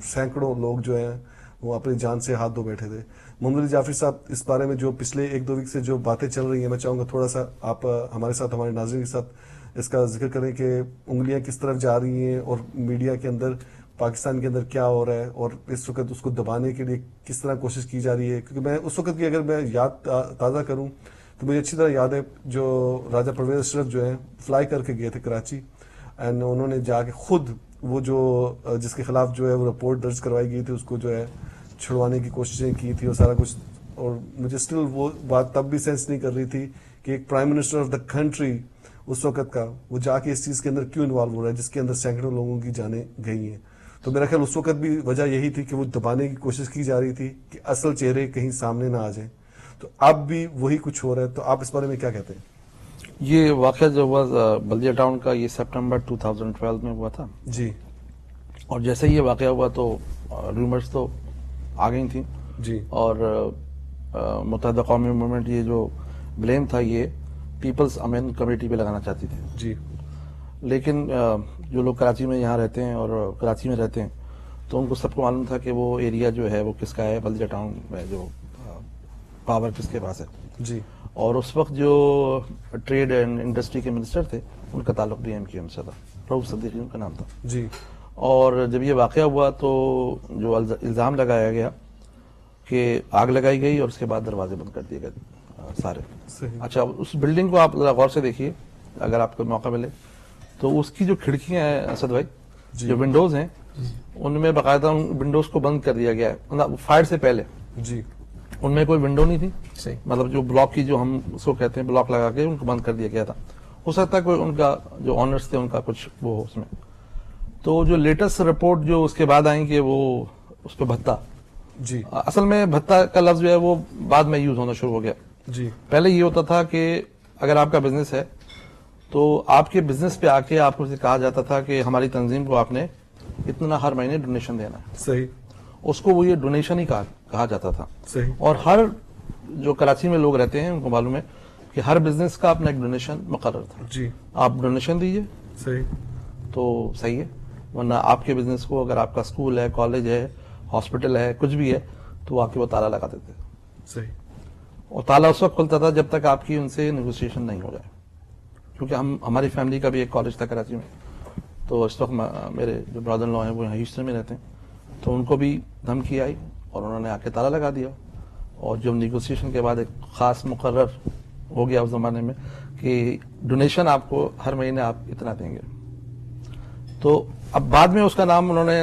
سینکڑوں لوگ جو ہیں وہ اپنی جان سے ہاتھ دھو بیٹھے تھے. محمد علی جعفری صاحب اس بارے میں جو پچھلے 1-2 ویک سے جو باتیں چل رہی ہیں, میں چاہوں گا تھوڑا سا آپ ہمارے ساتھ, ہمارے ناظرین کے ساتھ اس کا ذکر کریں کہ انگلیاں کس طرف جا رہی ہیں اور میڈیا کے اندر پاکستان کے اندر کیا ہو رہا ہے, اور اس وقت اس کو دبانے کے لیے کس طرح کوشش کی جا رہی ہے. کیونکہ میں اس وقت کی اگر میں یاد تازہ کروں تو مجھے اچھی طرح یاد ہے جو راجہ پرویز اشرف جو ہیں فلائی کر کے گئے تھے کراچی, اینڈ انہوں نے جا کے خود وہ جو جس کے خلاف جو ہے وہ رپورٹ درج کروائی گئی تھی اس کو جو ہے چھڑوانے کی کوششیں کی تھی اور سارا کچھ. اور مجھے اسٹل وہ بات تب بھی سینس نہیں کر رہی تھی کہ ایک prime minister of the country اس وقت کا وہ جا کے اس چیز کے اندر کیوں انوالو ہو رہا ہے جس کے اندر سینکڑوں لوگوں کی جانیں گئی ہیں. تو میرا خیال اس وقت بھی وجہ یہی تھی کہ وہ دبانے کی کوشش کی جا رہی تھی کہ اصل چہرے کہیں سامنے نہ آ جائیں. تو اب بھی وہی کچھ ہو رہا ہے, تو آپ اس بارے میں کیا کہتے ہیں؟ یہ واقعہ جو ہوا بلدیہ ٹاؤن کا, یہ سپٹمبر 2012 میں ہوا تھا جی. اور جیسے یہ واقعہ ہوا تو ریومرز تو آ گئی تھیں جی. اور متحدہ قومی موومنٹ یہ جو بلیم تھا یہ پیپلز امین کمیٹی پہ لگانا چاہتی تھی. جی. لیکن جو لوگ کراچی میں یہاں رہتے ہیں اور کراچی میں رہتے ہیں تو ان کو سب کو معلوم تھا کہ وہ ایریا جو ہے وہ کس کا ہے, بلدیہ ٹاؤن میں جو پاور کس کے پاس ہے. جی. اور اس وقت جو ٹریڈ اینڈ انڈسٹری کے منسٹر تھے ان کا تعلق بھی MQM سے تھا, رؤوف صدیقی ان کا نام تھا. جی. اور جب یہ واقعہ ہوا تو جو الزام لگایا گیا کہ آگ لگائی گئی اور اس کے بعد دروازے بند کر دیے گئے سارے. صحیح. اچھا, اس بلڈنگ کو آپ ذرا غور سے دیکھیے اگر آپ کو موقع ملے تو اس کی جو کھڑکیاں ہیں اسد بھائی, جو ونڈوز ہیں ان میں باقاعدہ ان ونڈوز کو بند کر دیا گیا ہے فائر سے پہلے. جی. ان میں کوئی ونڈو نہیں تھی, صحیح, مطلب جو بلاک کی جو ہم اس کو کہتے ہیں بلاک لگا کے ان کو بند کر دیا گیا تھا. ہو سکتا ہے کوئی ان کا جو آنرز تھے ان کا کچھ وہ ہو اس میں. تو جو لیٹسٹ رپورٹ جو اس کے بعد آئیں کہ وہ اس پہ بھتہ, جی. اصل میں بھتہ کا لفظ جو ہے وہ بعد میں یوز ہونا شروع ہو گیا. جی. پہلے یہ ہوتا تھا کہ اگر آپ کا بزنس ہے تو آپ کے بزنس پہ آ کے آپ کو کہا جاتا تھا کہ ہماری تنظیم کو آپ نے اتنا ہر مہینے ڈونیشن دینا ہے. صحیح. اس کو وہ یہ ڈونیشن ہی کہا جاتا تھا. صحیح. اور ہر جو کراچی میں لوگ رہتے ہیں ان کو معلوم ہے کہ ہر بزنس کا اپنا ایک ڈونیشن مقرر تھا. جی. آپ ڈونیشن دیجیے صحیح. تو صحیح ہے, ورنہ آپ کے بزنس کو اگر آپ کا اسکول ہے, کالج ہے, ہاسپٹل ہے, کچھ بھی ہے تو آ کے وہ تالا لگا دیتے. صحیح. اور تالا اس وقت کھلتا تھا جب تک آپ کی ان سے نیگوسیشن نہیں ہو جائے. کیونکہ ہماری فیملی کا بھی ایک کالج تھا کراچی میں, تو اس وقت میرے جو برادر ان لا ہیں وہ یہاں ہیوسٹن میں رہتے ہیں, تو ان کو بھی دھمکی آئی اور انہوں نے آ کے تالا لگا دیا. اور جب نیگوسیشن کے بعد ایک خاص مقرر ہو گیا اس زمانے میں کہ ڈونیشن آپ کو ہر مہینے آپ اتنا دیں گے, تو اب بعد میں اس کا نام انہوں نے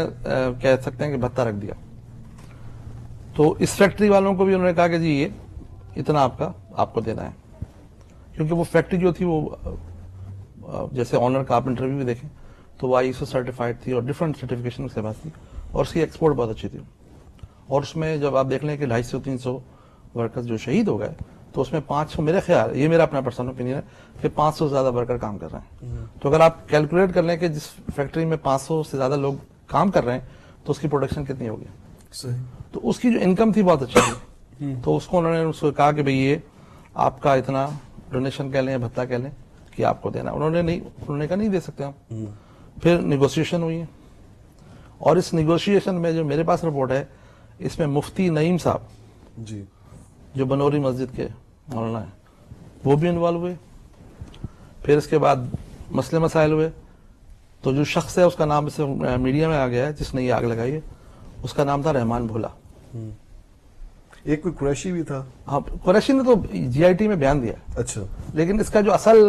کہہ سکتے ہیں کہ بھتہ رکھ دیا. تو اس فیکٹری والوں کو بھی انہوں نے کہا کہ جی یہ اتنا آپ کو دینا ہے, کیونکہ وہ فیکٹری جو تھی وہ جیسے آنر کا آپ انٹرویو بھی دیکھیں تو وہ ISO سرٹیفائڈ تھی اور ڈفرنٹ سرٹیفکیشن اس کے پاس تھی, اور اس کی ایکسپورٹ بہت اچھی تھی. اور اس میں جب آپ دیکھ لیں کہ 250-300 ورکرز جو شہید ہو گئے تو اس میں 500, میرے خیال یہ میرا اپنا پرسنل اوپینین ہے کہ 500 سے زیادہ ورکر کام کر رہے ہیں. تو اگر آپ کیلکولیٹ کر لیں کہ جس فیکٹری میں 500 سے زیادہ لوگ کام کر رہے ہیں تو اس کی پروڈکشن کتنی ہوگی. صحیح. تو اس کی جو انکم تھی بہت اچھی تھی. تو اس کو انہوں نے اس کو کہا کہ بھئی یہ آپ کا اتنا ڈونیشن کہہ لیں, بھتہ کہہ لیں, کہ آپ کو دینا. انہوں نے کہا نہیں دے سکتے ہم. پھر نیگوسیشن ہوئی ہے, اور اس نیگوشیشن میں جو میرے پاس رپورٹ ہے اس میں مفتی نعیم صاحب جی جو بنوری مسجد کے مولانا ہیں وہ بھی انوالو ہوئے. پھر اس کے بعد مسئلے مسائل ہوئے, تو جو شخص ہے اس کا نام اس میڈیا میں آ گیا ہے جس نے یہ آگ لگائی ہے, اس کا نام تھا رحمان بھولا. ایک کوئی قریشی بھی تھا. ہاں, قریشی نے تو جی آئی ٹی میں بیان دیا, اچھا لیکن اس کا جو اصل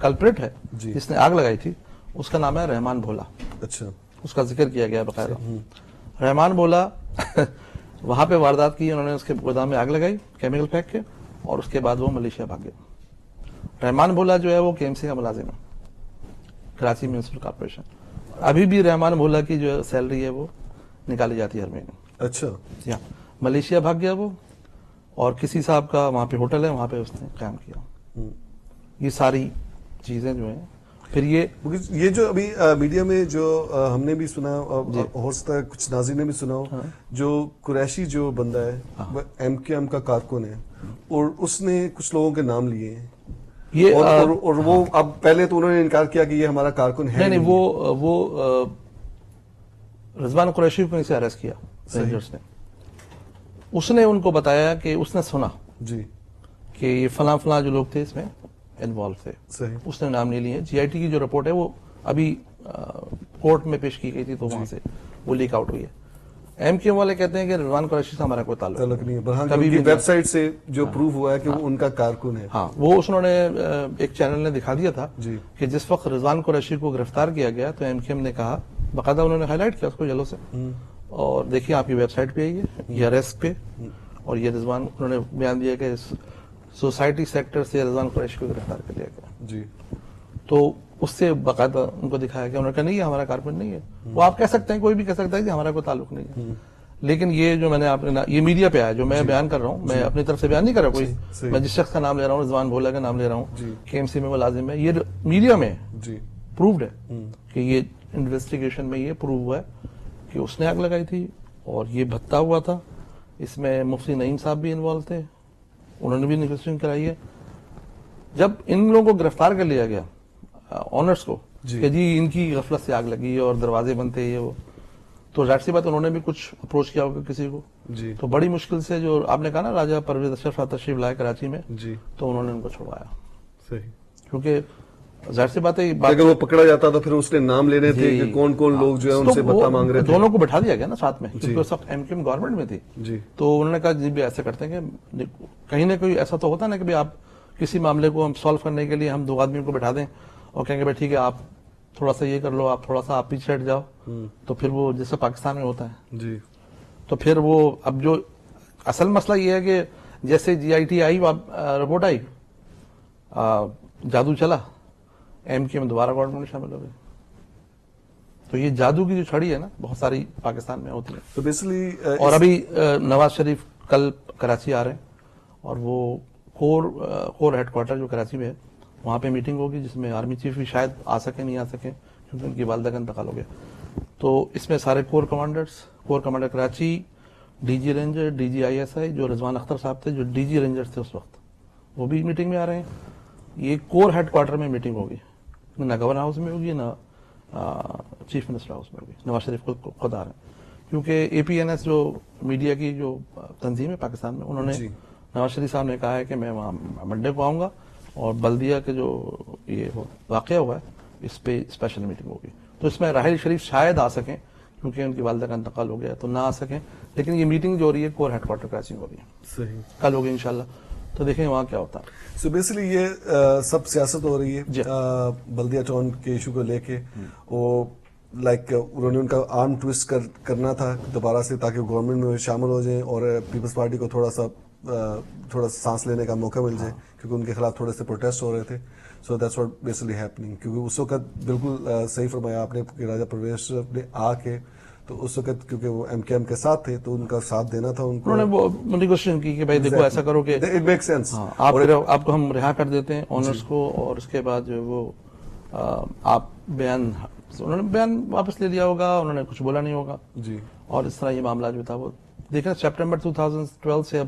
کلپریٹ ہے جی. جس نے آگ لگائی تھی اس کا نام ہے رحمان بھولا. اچھا اس کا ذکر کیا گیا باقاعدہ. رحمان بھولا وہاں پہ واردات کی, انہوں نے اس کے گودام میں آگ لگائی کیمیکل پھینک کے, اور اس کے بعد وہ ملیشیا بھاگ گئے. رحمان بھولا جو ہے وہ کے ایم سی کا ملازم ہے, کراچی میونسپل کارپوریشن. ابھی بھی رحمان بھولا کی جو سیلری ہے وہ نکالی جاتی ہے ہر مہینے. اچھا جی ہاں, ملیشیا بھاگ گیا وہ, اور کسی صاحب کا وہاں پہ ہوٹل ہے وہاں پہ اس نے قیام کیا. یہ ساری چیزیں جو ہیں. پھر یہ جو ابھی میڈیا میں جو ہم نے بھی سنا, ہو سکتا ہے کچھ ناظرین نے بھی سنا ہو, جو قریشی جو بندہ ہے وہ ایم کیو ایم کا کارکن ہے, اور اس نے کچھ لوگوں کے نام لیے ہیں, یہ اور وہ اب پہلے تو انہوں نے انکار کیا کہ یہ ہمارا کارکن ہے. نہیں, وہ رضوان قریشی کو سے اریسٹ کیا رینجرز نے. اس نے ان کو بتایا کہ اس نے سنا جی کہ یہ فلاں فلاں جو لوگ تھے اس میں انوالو تھے. صحیح. اس نے نام نہیں لیے. جی آئی ٹی کی جو رپورٹ ہے وہ ابھی کورٹ میں پیش کی گئی تھی, تو وہاں سے وہ لیک آؤٹ ہوئی ہے. ایم کیو والے کہتے ہیں کہ رضوان قریشی سے ہمارا کوئی تعلق نہیں ہے, برہان کبھی کی بھی ویب سائٹ سے جو پروف ہوا ہے کہ وہ ان کا کارکن ہے. ہاں, وہ انہوں نے ایک چینل نے دکھا دیا تھا جی. کہ جس وقت رضوان قریشی کو گرفتار کیا گیا تو ایم کیو ایم نے کہا, باقاعدہ انہوں نے ہائی لائٹ کیا اس کو یلو سے, اور دیکھیے آپ کی ویب سائٹ پہ یہ اریسٹ پہ, اور یہ رضوان, انہوں نے بیان دیا کہ سوسائٹی سیکٹر سے رضوان قریشی کو گرفتار کر لیا گیا. جی تو اس سے باقاعدہ ان کو دکھایا گیا. انہوں نے کہا نہیں, یہ ہمارا کارپن نہیں ہے. وہ آپ کہہ سکتے ہیں, کوئی بھی کہہ سکتا ہے کہ ہمارا کوئی تعلق نہیں ہے, لیکن یہ جو میں نے آپ نے یہ میڈیا پہ آیا جو میں بیان کر رہا ہوں, میں اپنی طرف سے بیان نہیں کر رہا کوئی, میں جس شخص کا نام لے رہا ہوں رضوان بھولا کا نام لے رہا ہوں, کے ایم سی میں ملازم ہے, یہ میڈیا میں پرووڈ ہے کہ یہ انویسٹیگیشن میں یہ پروو ہوا ہے کہ اس نے آگ لگائی تھی اور یہ بھتہ ہوا تھا. اس میں مفتی نعیم صاحب بھی انوالو تھے, انہوں نے بھی نیگوشیشن کرائی ہے. جب ان لوگوں کو گرفتار کر لیا گیا آنرز کو کہ جی ان کی غفلت سے آگ لگی اور دروازے بند تھے یہ وہ, تو ظاہر سی بات انہوں نے بھی کچھ اپروچ کیا ہوگا کسی کو. تو بڑی مشکل سے, جو آپ نے کہا نا راجہ پرویز اشرف تشریف لائے کراچی میں, تو انہوں نے ان کو چھڑوایا. صحیح. کیونکہ ظاہر سی بات ہے اگر وہ پکڑا جاتا تو پھر اس نے نام لینے تھے کہ کون کون لوگ جو ہے ان سے بتا مانگ رہے تھے. دونوں کو بٹھا دیا گیا نا ساتھ میں, کیونکہ اس وقت ایم کیو ایم گورنمنٹ میں تھی. تو انہوں نے کہا جی بھی ایسے کرتے ہیں کہ کہیں نہ کہیں ایسا تو ہوتا نا کہ آپ کسی معاملے کو ہم سالو کرنے کے لیے ہم دو آدمیوں کو بٹھا دیں اور کہیں گے بھائی ٹھیک ہے آپ تھوڑا سا یہ کر لو, آپ تھوڑا سا آپ پیچھے ہٹ جاؤ, تو پھر وہ جیسے پاکستان میں ہوتا ہے. تو پھر وہ اب جو اصل مسئلہ یہ ہے کہ جیسے جی آئی ٹی آئی رپورٹ آئی, جادو چلا, ایم کیو میں دوبارہ گورنمنٹ میں شامل ہو گئی. تو یہ جادو کی جو چھڑی ہے نا بہت ساری پاکستان میں ہوتی ہے. تو بیسیکلی اور ابھی نواز شریف کل کراچی آ رہے ہیں, اور وہ کور ہیڈ کوارٹر جو کراچی میں ہے وہاں پہ میٹنگ ہوگی جس میں آرمی چیف بھی شاید آ سکے نہیں آ سکے کیونکہ ان کی والدہ کا انتقال ہو گیا. تو اس میں سارے corps commander Karachi, D G ranger, D G I S I, جو رضوان اختر صاحب تھے جو ڈی جی رینجر تھے اس وقت, وہ بھی میٹنگ میں آ رہے ہیں. یہ کور ہیڈ کوارٹر میں میٹنگ ہوگی, نہ گورنر ہاؤس میں ہوگی نہ چیف منسٹر ہاؤس میں ہوگی. نواز شریف خود آ رہے ہیں کیونکہ اے پی این ایس جو میڈیا کی جو تنظیم ہے پاکستان میں, انہوں نے نواز شریف صاحب نے کہا ہے کہ میں وہاں منڈے کو آؤں گا اور بلدیہ کے جو یہ واقعہ ہوا ہے اس پہ اسپیشل میٹنگ ہوگی. تو اس میں راحیل شریف شاید آ سکیں کیونکہ ان کی والدہ کا انتقال ہو گیا تو نہ آ سکیں, لیکن یہ میٹنگ جو ہو رہی ہے کور ہیڈ کوارٹر کراچی میں ہو رہی ہے. صحیح. کل ہوگی انشاءاللہ, تو دیکھیں وہاں کیا ہوتا ہے. سو بیسیکلی یہ سب سیاست ہو رہی ہے بلدیہ ٹاؤن کے ایشو کو لے کے, وہ لائک انہوں نے ان کا آرم ٹوسٹ کرنا تھا دوبارہ سے تاکہ گورنمنٹ میں شامل ہو جائیں اور پیپلز پارٹی کو تھوڑا سا سانس لینے کا موقع مل جائے کیونکہ ان کے خلاف تھوڑے سے پروٹیسٹ ہو رہے تھے. So that's what basically happening. کیونکہ اس وقت بالکل صحیح فرمایا آپ نے کہ راجہ پرویز نے آ کے, تو اس وقت کیونکہ وہ ایم کے ایم کے ساتھ تھے تو ان کا ساتھ دینا تھا ان کو. انہوں نے وہ نیگوشیشن کی کہ بھائی دیکھو ایسا کرو کہ اٹ میک سینس, آپ کو ہم رہا کر دیتے ہیں آنرز کو, اور اس کے بعد جو وہ آپ بیان, انہوں نے بیان واپس لے لیا ہوگا, انہوں نے کچھ بولا نہیں ہوگا. اور اس طرح یہ معاملہ جو تھا وہ دیکھیں سپٹمبر 2012 سے اب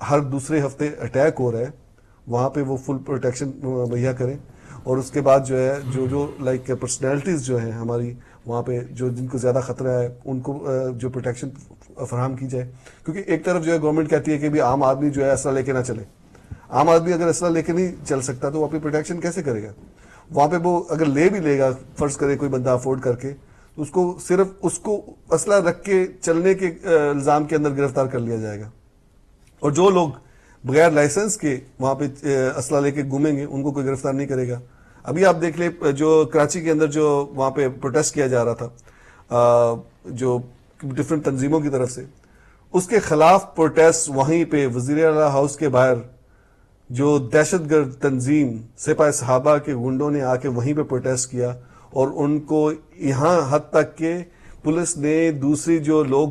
ہر دوسرے ہفتے اٹیک ہو رہا ہے وہاں پہ وہ فل پروٹیکشن مہیا کریں. اور اس کے بعد جو ہے جو لائک پرسنالٹیز جو ہیں ہماری وہاں پہ جو جن کو زیادہ خطرہ ہے ان کو جو پروٹیکشن فراہم کی جائے. کیونکہ ایک طرف جو ہے گورنمنٹ کہتی ہے کہ بھی عام آدمی جو ہے اسلحہ لے کے نہ چلے. عام آدمی اگر اسلحہ لے کے نہیں چل سکتا تو وہ اپنی پروٹیکشن کیسے کرے گا؟ وہاں پہ وہ اگر لے بھی لے گا فرض کرے کوئی بندہ افورڈ کر کے تو اس کو صرف اس کو اسلحہ رکھ کے چلنے کے الزام کے اندر گرفتار کر لیا جائے گا. اور جو لوگ بغیر لائسنس کے وہاں پہ اسلحہ لے کے گھومیں گے ان کو کوئی گرفتار نہیں کرے گا. ابھی آپ دیکھ لیں جو کراچی کے اندر جو وہاں پہ پروٹیسٹ کیا جا رہا تھا جو ڈفرینٹ تنظیموں کی طرف سے, اس کے خلاف پروٹیسٹ وہیں پہ وزیر اعلیٰ ہاؤس کے باہر جو دہشت گرد تنظیم سپاہ صحابہ کے گنڈوں نے آ کے وہیں پہ پروٹیسٹ کیا اور ان کو یہاں حد تک کہ پولیس نے دوسری جو لوگ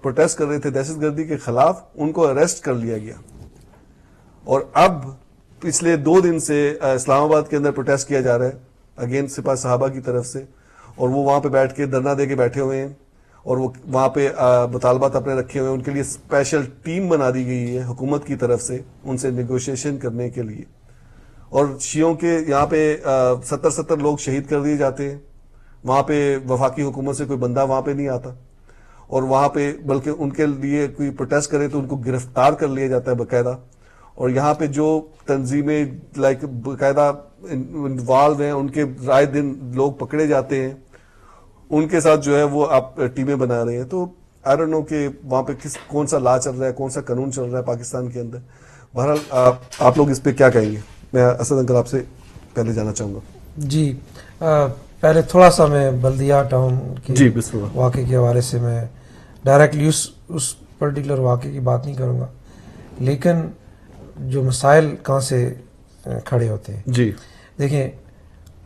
پروٹیسٹ کر رہے تھے دہشت گردی کے خلاف ان کو اریسٹ کر لیا گیا. اور اب پچھلے 2 دن سے اسلام آباد کے اندر پروٹیسٹ کیا جا رہا ہے اگین سپاہ صحابہ کی طرف سے, اور وہ وہاں پہ بیٹھ کے دھرنا دے کے بیٹھے ہوئے ہیں اور وہ وہاں پہ مطالبات اپنے رکھے ہوئے ہیں. ان کے لیے اسپیشل ٹیم بنا دی گئی ہے حکومت کی طرف سے ان سے نیگوشیشن کرنے کے لیے. اور شیعوں کے یہاں پہ 70 لوگ شہید کر دیے جاتے ہیں. وہاں پہ وفاقی حکومت سے کوئی بندہ وہاں پہ نہیں آتا, اور وہاں پہ بلکہ ان کے لیے کوئی پروٹیسٹ کرے تو ان کو گرفتار کر لیا جاتا ہے باقاعدہ. اور یہاں پہ جو تنظیمیں لائک باقاعدہ انوالو ہیں ان کے رائے دن لوگ پکڑے جاتے ہیں, ان کے ساتھ جو ہے وہ آپ ٹیمیں بنا رہے ہیں. تو آئی ڈونٹ نو کہ وہاں پہ کون سا لا چل رہا ہے, کون سا قانون چل رہا ہے پاکستان کے اندر. بہرحال آپ لوگ اس پہ کیا کہیں گے؟ میں اسد انکل آپ سے پہلے جانا چاہوں گا. جی پہلے تھوڑا سا میں بلدیہ ٹاؤن کے جی بسم اللہ. واقعے کے حوالے سے میں ڈائریکٹلی اس پرٹیکولر واقعے کی بات نہیں کروں گا, لیکن جو مسائل کہاں سے کھڑے ہوتے ہیں. جی دیکھیں,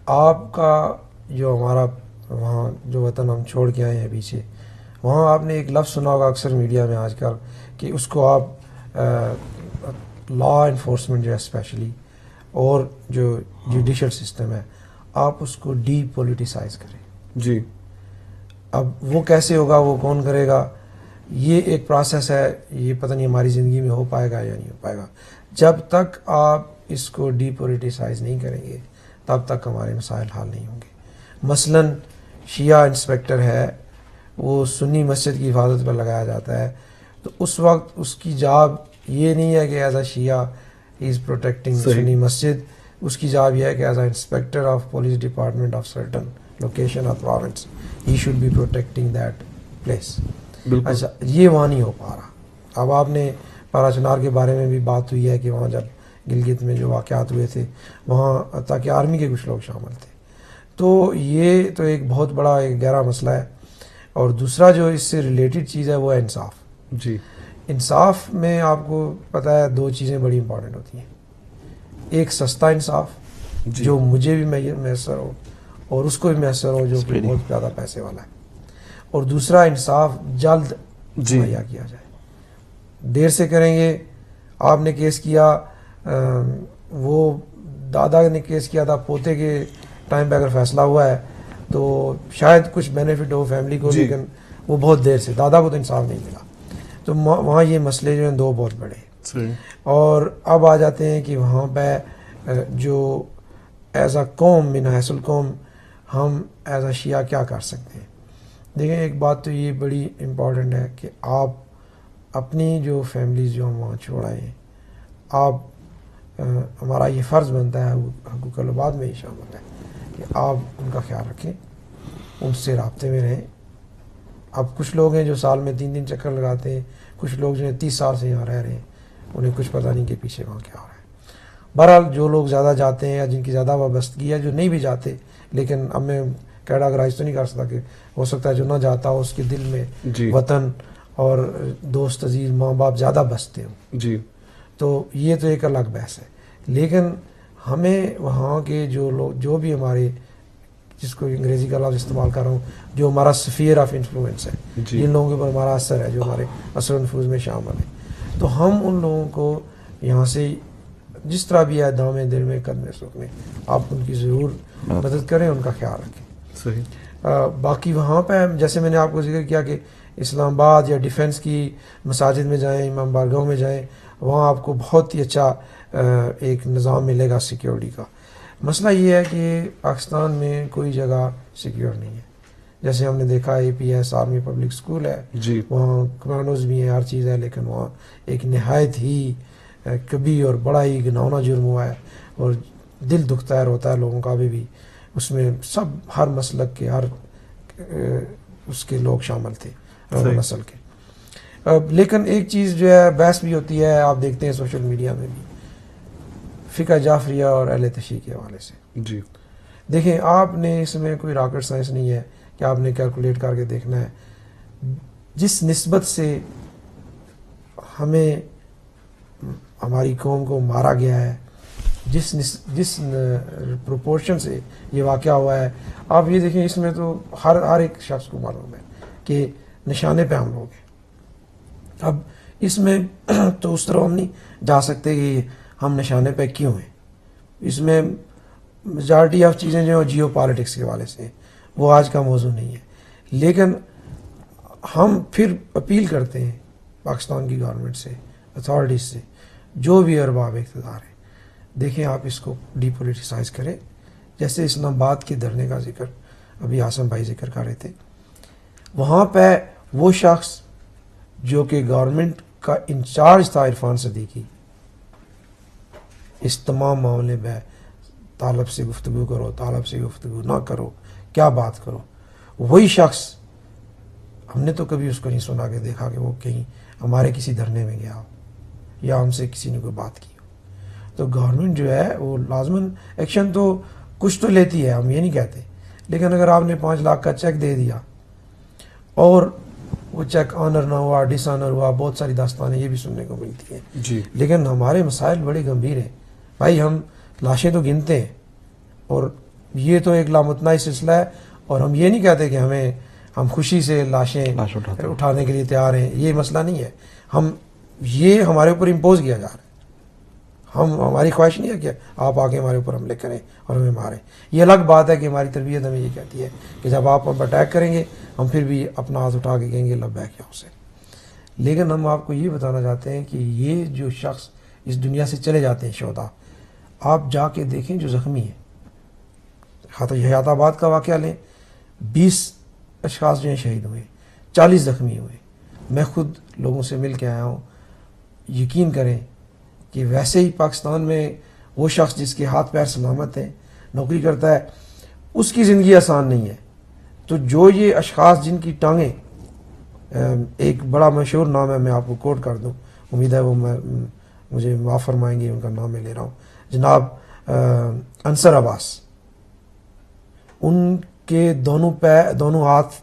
آپ کا جو ہمارا وہاں جو وطن ہم چھوڑ کے آئے ہیں پیچھے, وہاں آپ نے ایک لفظ سنا ہوگا اکثر میڈیا میں آج کل کہ اس کو آپ لا انفورسمنٹ جو ہے اسپیشلی اور جو جوڈیشل سسٹم ہے آپ اس کو ڈی پولیٹیسائز کریں. جی اب وہ کیسے ہوگا, وہ کون کرے گا, یہ ایک پروسیس ہے. یہ پتہ نہیں ہماری زندگی میں ہو پائے گا یا نہیں ہو پائے گا. جب تک آپ اس کو ڈی پولیٹیسائز نہیں کریں گے تب تک ہمارے مسائل حل نہیں ہوں گے. مثلاً شیعہ انسپیکٹر ہے, وہ سنی مسجد کی حفاظت پر لگایا جاتا ہے, تو اس وقت اس کی جاب یہ نہیں ہے کہ as a Shia he is protecting سنی مسجد. اس کی جاب یہ ہے کہ as a inspector of police department of certain location اور province he should be protecting that place. اچھا, یہ وہاں نہیں ہو پا رہا. اب آپ نے پارا چنار کے بارے میں بھی بات ہوئی ہے کہ وہاں جب گلگت میں جو واقعات ہوئے تھے وہاں تاکہ آرمی کے کچھ لوگ شامل تھے. تو یہ تو ایک بہت بڑا ایک گہرا مسئلہ ہے. اور دوسرا جو اس سے ریلیٹڈ چیز ہے وہ ہے انصاف. جی انصاف میں آپ کو پتہ ہے 2 چیزیں بڑی امپورٹنٹ ہوتی ہیں. ایک سستا انصاف جو مجھے بھی میسر ہو اور اس کو بھی میسر ہو جو کہ بہت زیادہ پیسے والا ہے, اور دوسرا انصاف جلد مہیا کیا جائے. دیر سے کریں گے. آپ نے کیس کیا, وہ دادا نے کیس کیا تھا, پوتے کے ٹائم پہ اگر فیصلہ ہوا ہے تو شاید کچھ بینیفٹ ہو فیملی کو, لیکن وہ بہت دیر سے, دادا کو تو انصاف نہیں ملا. تو وہاں یہ مسئلے جو ہیں 2 بہت بڑے ہیں. اور اب آ جاتے ہیں کہ وہاں پہ جو ایز اے قوم من حیث القوم ہم ایز اے شیعہ کیا کر سکتے ہیں. دیکھیں, ایک بات تو یہ بڑی امپورٹنٹ ہے کہ آپ اپنی جو فیملیز جو ہم وہاں چھوڑ آئے ہیں, آپ ہمارا یہ فرض بنتا ہے, حقوق العباد میں ہی شامل ہے کہ آپ ان کا خیال رکھیں, ان سے رابطے میں رہیں. اب کچھ لوگ ہیں جو سال میں 3 چکر لگاتے ہیں, کچھ لوگ جو ہیں 30 سال سے یہاں رہ رہے ہیں, انہیں کچھ پتہ نہیں کہ پیچھے وہاں کیا ہو رہا ہے. بہرحال جو لوگ زیادہ جاتے ہیں یا جن کی زیادہ وابستگی ہے, جو نہیں بھی جاتے, لیکن اب میں کیٹاگرائز تو نہیں کر سکتا کہ ہو سکتا ہے جو نہ جاتا ہو اس کے دل میں وطن اور دوست عزیز ماں باپ زیادہ بستے ہوں. جی تو یہ تو ایک الگ بحث ہے. لیکن ہمیں وہاں کے جو لوگ جو بھی ہمارے, جس کو انگریزی کا لفظ استعمال کر رہا ہوں, جو ہمارا سفیر آف انفلوئنس ہے, جن لوگوں کے اوپر ہمارا اثر ہے, جو ہمارے اثر و نفوذ میں شامل ہیں, تو ہم ان لوگوں کو یہاں سے جس طرح بھی ہے دامے دل میں قدمے سکھ میں آپ ان کی ضرور مدد کریں, ان کا خیال رکھیں. صحیح. باقی وہاں پہ جیسے میں نے آپ کو ذکر کیا کہ اسلام آباد یا ڈیفنس کی مساجد میں جائیں, امام بارگاہوں میں جائیں, وہاں آپ کو بہت ہی اچھا ایک نظام ملے گا سیکیورٹی کا. مسئلہ یہ ہے کہ پاکستان میں کوئی جگہ سیکیور نہیں ہے. جیسے ہم نے دیکھا A P S army public school ہے, جی وہاں کمانڈوز بھی ہیں, ہر چیز ہے, لیکن وہاں ایک نہایت ہی کبھی اور بڑا ہی گھناؤنا جرم ہوا ہے, اور دل دکھتا ہے, روتا ہے لوگوں کا بھی. اس میں سب ہر مسلک کے, ہر اس کے لوگ شامل تھے, صحیح. نسل کے. لیکن ایک چیز جو ہے بحث بھی ہوتی ہے, آپ دیکھتے ہیں سوشل میڈیا میں بھی, فقہ جعفریہ اور اہل تشیع کے حوالے سے. جی دیکھیں, آپ نے اس میں کوئی راکٹ سائنس نہیں ہے کہ آپ نے کیلکولیٹ کر کے دیکھنا ہے. جس نسبت سے ہمیں ہماری قوم کو مارا گیا ہے, جس پروپورشن سے یہ واقعہ ہوا ہے, آپ یہ دیکھیں, اس میں تو ہر ایک شخص کو معلوم ہے کہ نشانے پہ ہم لوگ ہیں. اب اس میں تو اس طرح ہم نہیں جا سکتے کہ ہم نشانے پہ کیوں ہیں. اس میں میجارٹی آف چیزیں جو جیو پالیٹکس کے حوالے سے, وہ آج کا موضوع نہیں ہے. لیکن ہم پھر اپیل کرتے ہیں پاکستان کی گورنمنٹ سے, اتھارٹیز سے, جو بھی ارباب اقتدار ہیں, دیکھیں آپ اس کو ڈی پولیٹیسائز کریں. جیسے اسلام آباد کے دھرنے کا ذکر ابھی عاصم بھائی ذکر کر رہے تھے, وہاں پہ وہ شخص جو کہ گورنمنٹ کا انچارج تھا, عرفان صدیقی, اس تمام معاملے میں طالب سے گفتگو کرو, طالب سے گفتگو نہ کرو, کیا بات کرو, وہی شخص, ہم نے تو کبھی اس کو نہیں سنا کہ دیکھا کہ وہ کہیں ہمارے کسی دھرنے میں گیا ہو یا ہم سے کسی نے کوئی بات کی ہو. تو گورنمنٹ جو ہے وہ لازماً ایکشن تو کچھ تو لیتی ہے, ہم یہ نہیں کہتے, لیکن اگر آپ نے 5 لاکھ کا چیک دے دیا اور وہ چیک آنر نہ ہوا, ڈس آنر ہوا, بہت ساری داستانیں یہ بھی سننے کو ملتی ہیں. جی لیکن ہمارے مسائل بڑے گمبھیر ہیں بھائی. ہم لاشیں تو گنتے ہیں, اور یہ تو ایک لامتناہی سلسلہ ہے, اور ہم یہ نہیں کہتے کہ ہم خوشی سے لاشیں لاش اٹھاتے ہیں. اٹھانے کے لیے تیار ہیں, یہ مسئلہ نہیں ہے. یہ ہمارے اوپر امپوز کیا جا رہا ہے. ہماری خواہش نہیں ہے کہ آپ آ کے ہمارے اوپر حملے کریں اور ہمیں ماریں. یہ الگ بات ہے کہ ہماری تربیت ہمیں یہ کہتی ہے کہ جب آپ ہم پر اٹیک کریں گے ہم پھر بھی اپنا ہاتھ اٹھا کے کہیں گے لبیک یا حسین. لیکن ہم آپ کو یہ بتانا چاہتے ہیں کہ یہ جو شخص اس دنیا سے چلے جاتے ہیں شہداء, آپ جا کے دیکھیں جو زخمی ہیں. حیات آباد کا واقعہ لیں, 20 اشخاص جو ہیں شہید ہوئے, 40 زخمی ہوئے. میں خود لوگوں سے مل کے آیا ہوں. یقین کریں کہ ویسے ہی پاکستان میں وہ شخص جس کے ہاتھ پیر سلامت ہیں, نوکری کرتا ہے, اس کی زندگی آسان نہیں ہے. تو جو یہ اشخاص جن کی ٹانگیں, ایک بڑا مشہور نام ہے, میں آپ کو کوٹ کر دوں, امید ہے وہ مجھے معاف فرمائیں گے, ان کا نام میں لے رہا ہوں, جناب انصر عباس. ان کے دونوں ہاتھ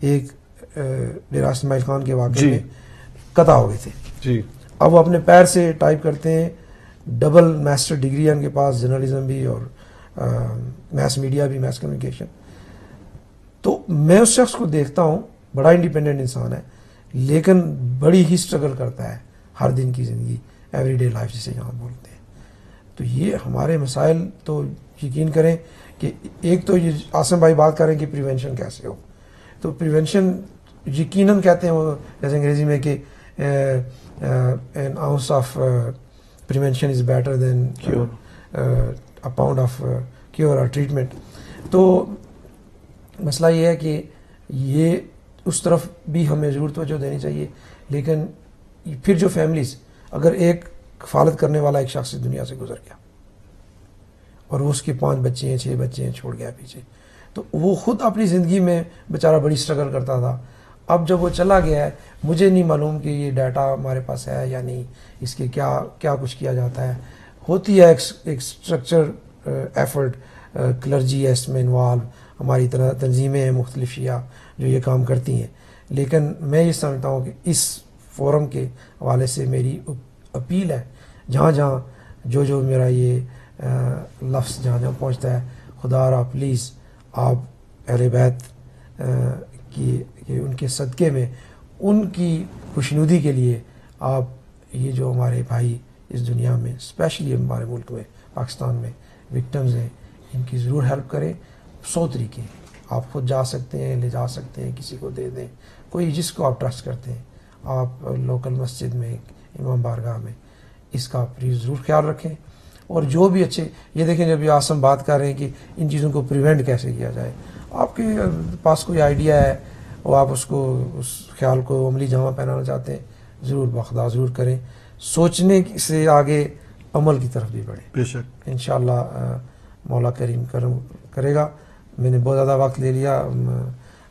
ایک ڈیرہ اسماعیل خان کے واقعے میں قطع ہو گئے تھے. جی اب وہ اپنے پیر سے ٹائپ کرتے ہیں, ڈبل ماسٹر ڈگری ہے ان کے پاس, جرنلزم بھی اور میس میڈیا بھی, میس کمیونیکیشن. تو میں اس شخص کو دیکھتا ہوں, بڑا انڈیپینڈنٹ انسان ہے, لیکن بڑی ہی اسٹرگل کرتا ہے ہر دن کی زندگی, ایوری ڈے لائف جسے یہاں بولتے ہیں. تو یہ ہمارے مسائل, تو یقین کریں کہ ایک تو یہ عاصم بھائی بات کریں کہ پریونشن کیسے ہو, تو پریونشن یقیناً کہتے ہیں وہ جیسے انگریزی میں کہ an ounce of prevention is better than Cure. a pound of cure or treatment. تو مسئلہ یہ ہے کہ یہ اس طرف بھی ہمیں ضرور توجہ دینی چاہیے. لیکن پھر جو فیملیز, اگر ایک کفالت کرنے والا ایک شخص اس دنیا سے گزر گیا اور وہ اس کے 5 بچے ہیں, 6 بچے ہیں, چھوڑ گیا پیچھے, تو وہ خود اپنی زندگی میں بیچارہ بڑی اسٹرگل کرتا تھا. اب جب وہ چلا گیا ہے, مجھے نہیں معلوم کہ یہ ڈیٹا ہمارے پاس ہے یا نہیں, اس کے کیا کچھ کیا جاتا ہے. ہوتی ہے ایک اسٹرکچر ایفرٹ, کلرجی ہے اس میں انوالو, ہماری طرح تنظیمیں ہیں مختلف شیعہ جو یہ کام کرتی ہیں. لیکن میں یہ سمجھتا ہوں کہ اس فورم کے حوالے سے میری اپیل ہے, جہاں جہاں جو میرا یہ لفظ جہاں جہاں پہنچتا ہے, خدا را پلیز آپ اہل بیت کہ ان کے صدقے میں, ان کی خوشنودی کے لیے آپ یہ جو ہمارے بھائی اس دنیا میں, اسپیشلی ہمارے ملک میں پاکستان میں وکٹمز ہیں, ان کی ضرور ہیلپ کریں. 100 طریقے آپ خود جا سکتے ہیں, لے جا سکتے ہیں, کسی کو دے دیں, کوئی جس کو آپ ٹرسٹ کرتے ہیں, آپ لوکل مسجد میں, امام بارگاہ میں اس کا پلیز ضرور خیال رکھیں. اور جو بھی اچھے یہ دیکھیں جب یہ آسم بات کر رہے ہیں کہ ان چیزوں کو پریونٹ کیسے کیا جائے, آپ کے پاس کوئی آئیڈیا ہے اور آپ اس خیال کو عملی جامہ پہنانا چاہتے ہیں, ضرور باخدا ضرور کریں. سوچنے سے آگے عمل کی طرف بھی بڑھیں. بے شک انشاءاللہ مولا کریم کرم کرے گا. میں نے بہت زیادہ وقت لے لیا.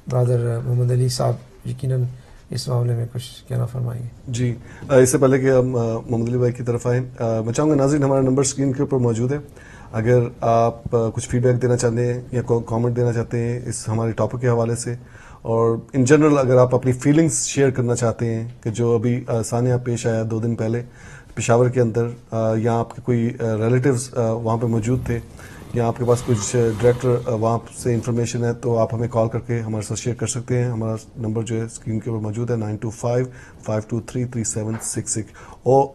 برادر محمد علی صاحب یقیناً اس معاملے میں کچھ کہنا فرمائیں گے. جی, اس سے پہلے کہ ہم محمد علی بھائی کی طرف آئیں, میں چاہوں گا ناظرین ہمارا نمبر اسکرین کے اوپر موجود ہے. اگر آپ کچھ فیڈ بیک دینا چاہتے ہیں یا کامنٹ دینا چاہتے ہیں اس ہمارے ٹاپک کے حوالے سے, اور ان جنرل اگر آپ اپنی فیلنگس شیئر کرنا چاہتے ہیں کہ جو ابھی سانحہ پیش آیا 2 دن پہلے پشاور کے اندر, یا آپ کے کوئی ریلیٹیوز وہاں پہ موجود تھے, یا آپ کے پاس کچھ ڈائریکٹر وہاں سے انفارمیشن ہے, تو آپ ہمیں کال کر کے ہمارے ساتھ شیئر کر سکتے ہیں. ہمارا نمبر جو ہے اسکرین کے اوپر موجود ہے 9255233766, اور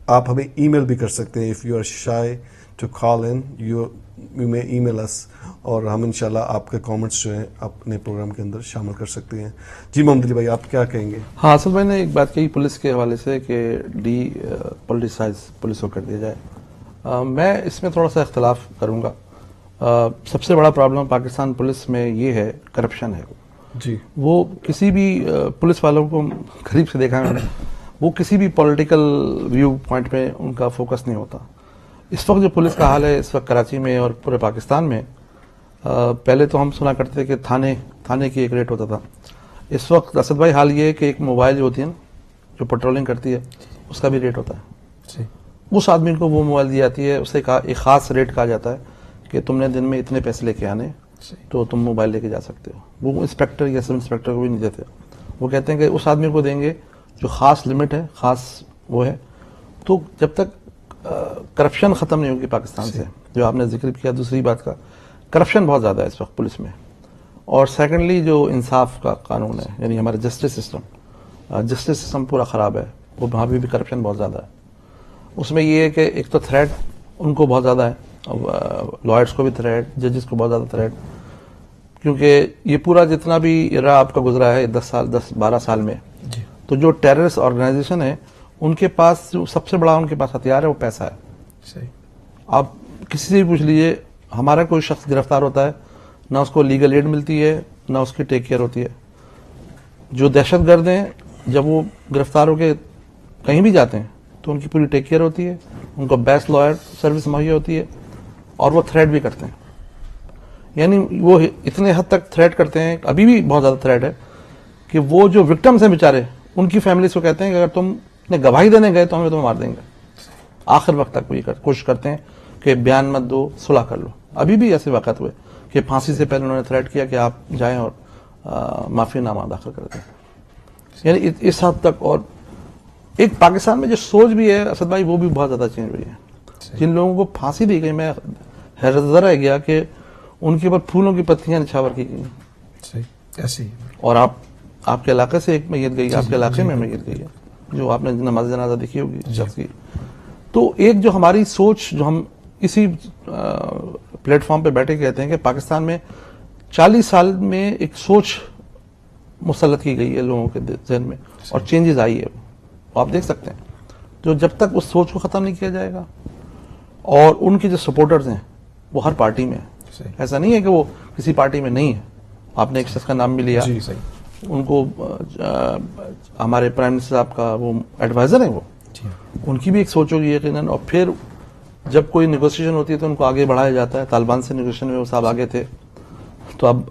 آپ ہمیں ای میل بھی کر سکتے ہیں. If you are shy to call in you may email us, اور ہم انشاءاللہ آپ کے کامنٹس جو ہیں اپنے پروگرام کے اندر شامل کر سکتے ہیں. جی محمد علی بھائی آپ کیا کہیں گے؟ ہاں, اصل میں نے ایک بات کہی پولیس کے حوالے سے کہ ڈی پولیٹیسائز پولیس کو کر دیا جائے. میں اس میں تھوڑا سا اختلاف کروں گا. سب سے بڑا پرابلم پاکستان پولیس میں یہ ہے کرپشن ہے. جی, وہ کسی بھی پولیس والوں کو قریب سے دیکھا ہے, وہ کسی بھی پولیٹیکل ویو پوائنٹ پہ ان کا فوکس نہیں ہوتا. اس وقت جو پولیس کا حال ہے اس وقت کراچی میں اور پورے پاکستان میں, پہلے تو ہم سنا کرتے تھے کہ تھانے کی ایک ریٹ ہوتا تھا. اس وقت اسد بھائی حال یہ ہے کہ ایک موبائل جو ہوتی ہے نا جو پیٹرولنگ کرتی ہے اس کا بھی ریٹ ہوتا ہے. اس آدمی کو وہ موبائل دی جاتی ہے, اسے ایک خاص ریٹ کہا جاتا ہے کہ تم نے دن میں اتنے پیسے لے کے آنے تو تم موبائل لے کے جا سکتے ہو. وہ انسپیکٹر یا سب انسپیکٹر کو بھی نہیں دیتے. وہ کہتے ہیں کہ اس آدمی کو دیں گے جو خاص لمٹ ہے, خاص وہ ہے. تو جب تک کرپشن ختم نہیں ہوگی پاکستان سے, جو آپ نے ذکر کیا دوسری بات کا, کرپشن بہت زیادہ ہے اس وقت پولیس میں. اور سیکنڈلی جو انصاف کا قانون ہے, یعنی ہمارا جسٹس سسٹم پورا خراب ہے. وہ وہاں بھی کرپشن بہت زیادہ ہے. اس میں یہ ہے کہ ایک تو تھریٹ ان کو بہت زیادہ ہے, لائرس کو بھی تھریٹ, ججز کو بہت زیادہ تھریٹ, کیونکہ یہ پورا جتنا بھی ایرا آپ کا گزرا ہے 10-12 سال میں, تو جو ٹیررسٹ آرگنائزیشن ہے ان کے پاس جو سب سے بڑا ان کے پاس ہتھیار ہے وہ پیسہ ہے. آپ کسی سے بھی پوچھ لیجئے, ہمارا کوئی شخص گرفتار ہوتا ہے نہ اس کو لیگل ایڈ ملتی ہے نہ اس کی ٹیک کیئر ہوتی ہے. جو دہشت گرد ہیں جب وہ گرفتار ہو کے کہیں بھی جاتے ہیں تو ان کی پوری ٹیک کیئر ہوتی ہے, ان کو بیسٹ لائر سروس مہیا ہوتی ہے, اور وہ تھریٹ بھی کرتے ہیں. یعنی وہ اتنے حد تک تھریٹ کرتے ہیں, ابھی بھی بہت زیادہ تھریٹ ہے, کہ وہ جو وکٹمز ہیں بیچارے ان کی فیملیز کو کہتے ہیں کہ اگر تم نے گواہی دینے گئے تو ہمیں تمہیں مار دیں گے. آخر وقت تک وہ یہ کوشش کرتے ہیں کہ بیان مت دو, صلح کر لو. ابھی بھی ایسے واقعات ہوئے کہ پھانسی سے پہلے انہوں نے تھریٹ کیا کہ آپ جائیں اور معافی نامہ داخل کر دیں. یعنی اس حد تک. اور ایک پاکستان میں جو سوچ بھی ہے اسد بھائی, وہ بھی بہت زیادہ چینج ہوئی ہے. جن لوگوں کو پھانسی دی گئی, میں حیرت زدہ رہ گیا کہ ان کے اوپر پھولوں کی پتیاں نچھاور کی گئی. اور آپ کے علاقے سے ایک میت گئی, آپ کے علاقے میں میت گئی ہے, جو آپ نے نماز جنازہ دیکھی ہوگی شخص کی. تو ایک جو ہماری سوچ, جو ہم اسی پلیٹ فارم پہ بیٹھے کہتے ہیں کہ پاکستان میں 40 سال میں ایک سوچ مسلط کی گئی ہے لوگوں کے ذہن میں, اور چینجز آئی ہے. آپ دیکھ سکتے ہیں جو جب تک اس سوچ کو ختم نہیں کیا جائے گا, اور ان کے جو سپورٹرز ہیں وہ ہر پارٹی میں ہیں. ایسا نہیں ہے کہ وہ کسی پارٹی میں نہیں ہے. آپ نے ایک شخص کا نام بھی لیا, ان کو ہمارے پرائم منسٹر صاحب کا وہ ایڈوائزر ہیں, وہ ان کی بھی ایک سوچ ہوگی یقیناً. اور پھر جب کوئی نیگوسیشن ہوتی ہے تو ان کو آگے بڑھایا جاتا ہے. طالبان سے نیگوسیشن میں وہ صاحب آگے تھے, تو اب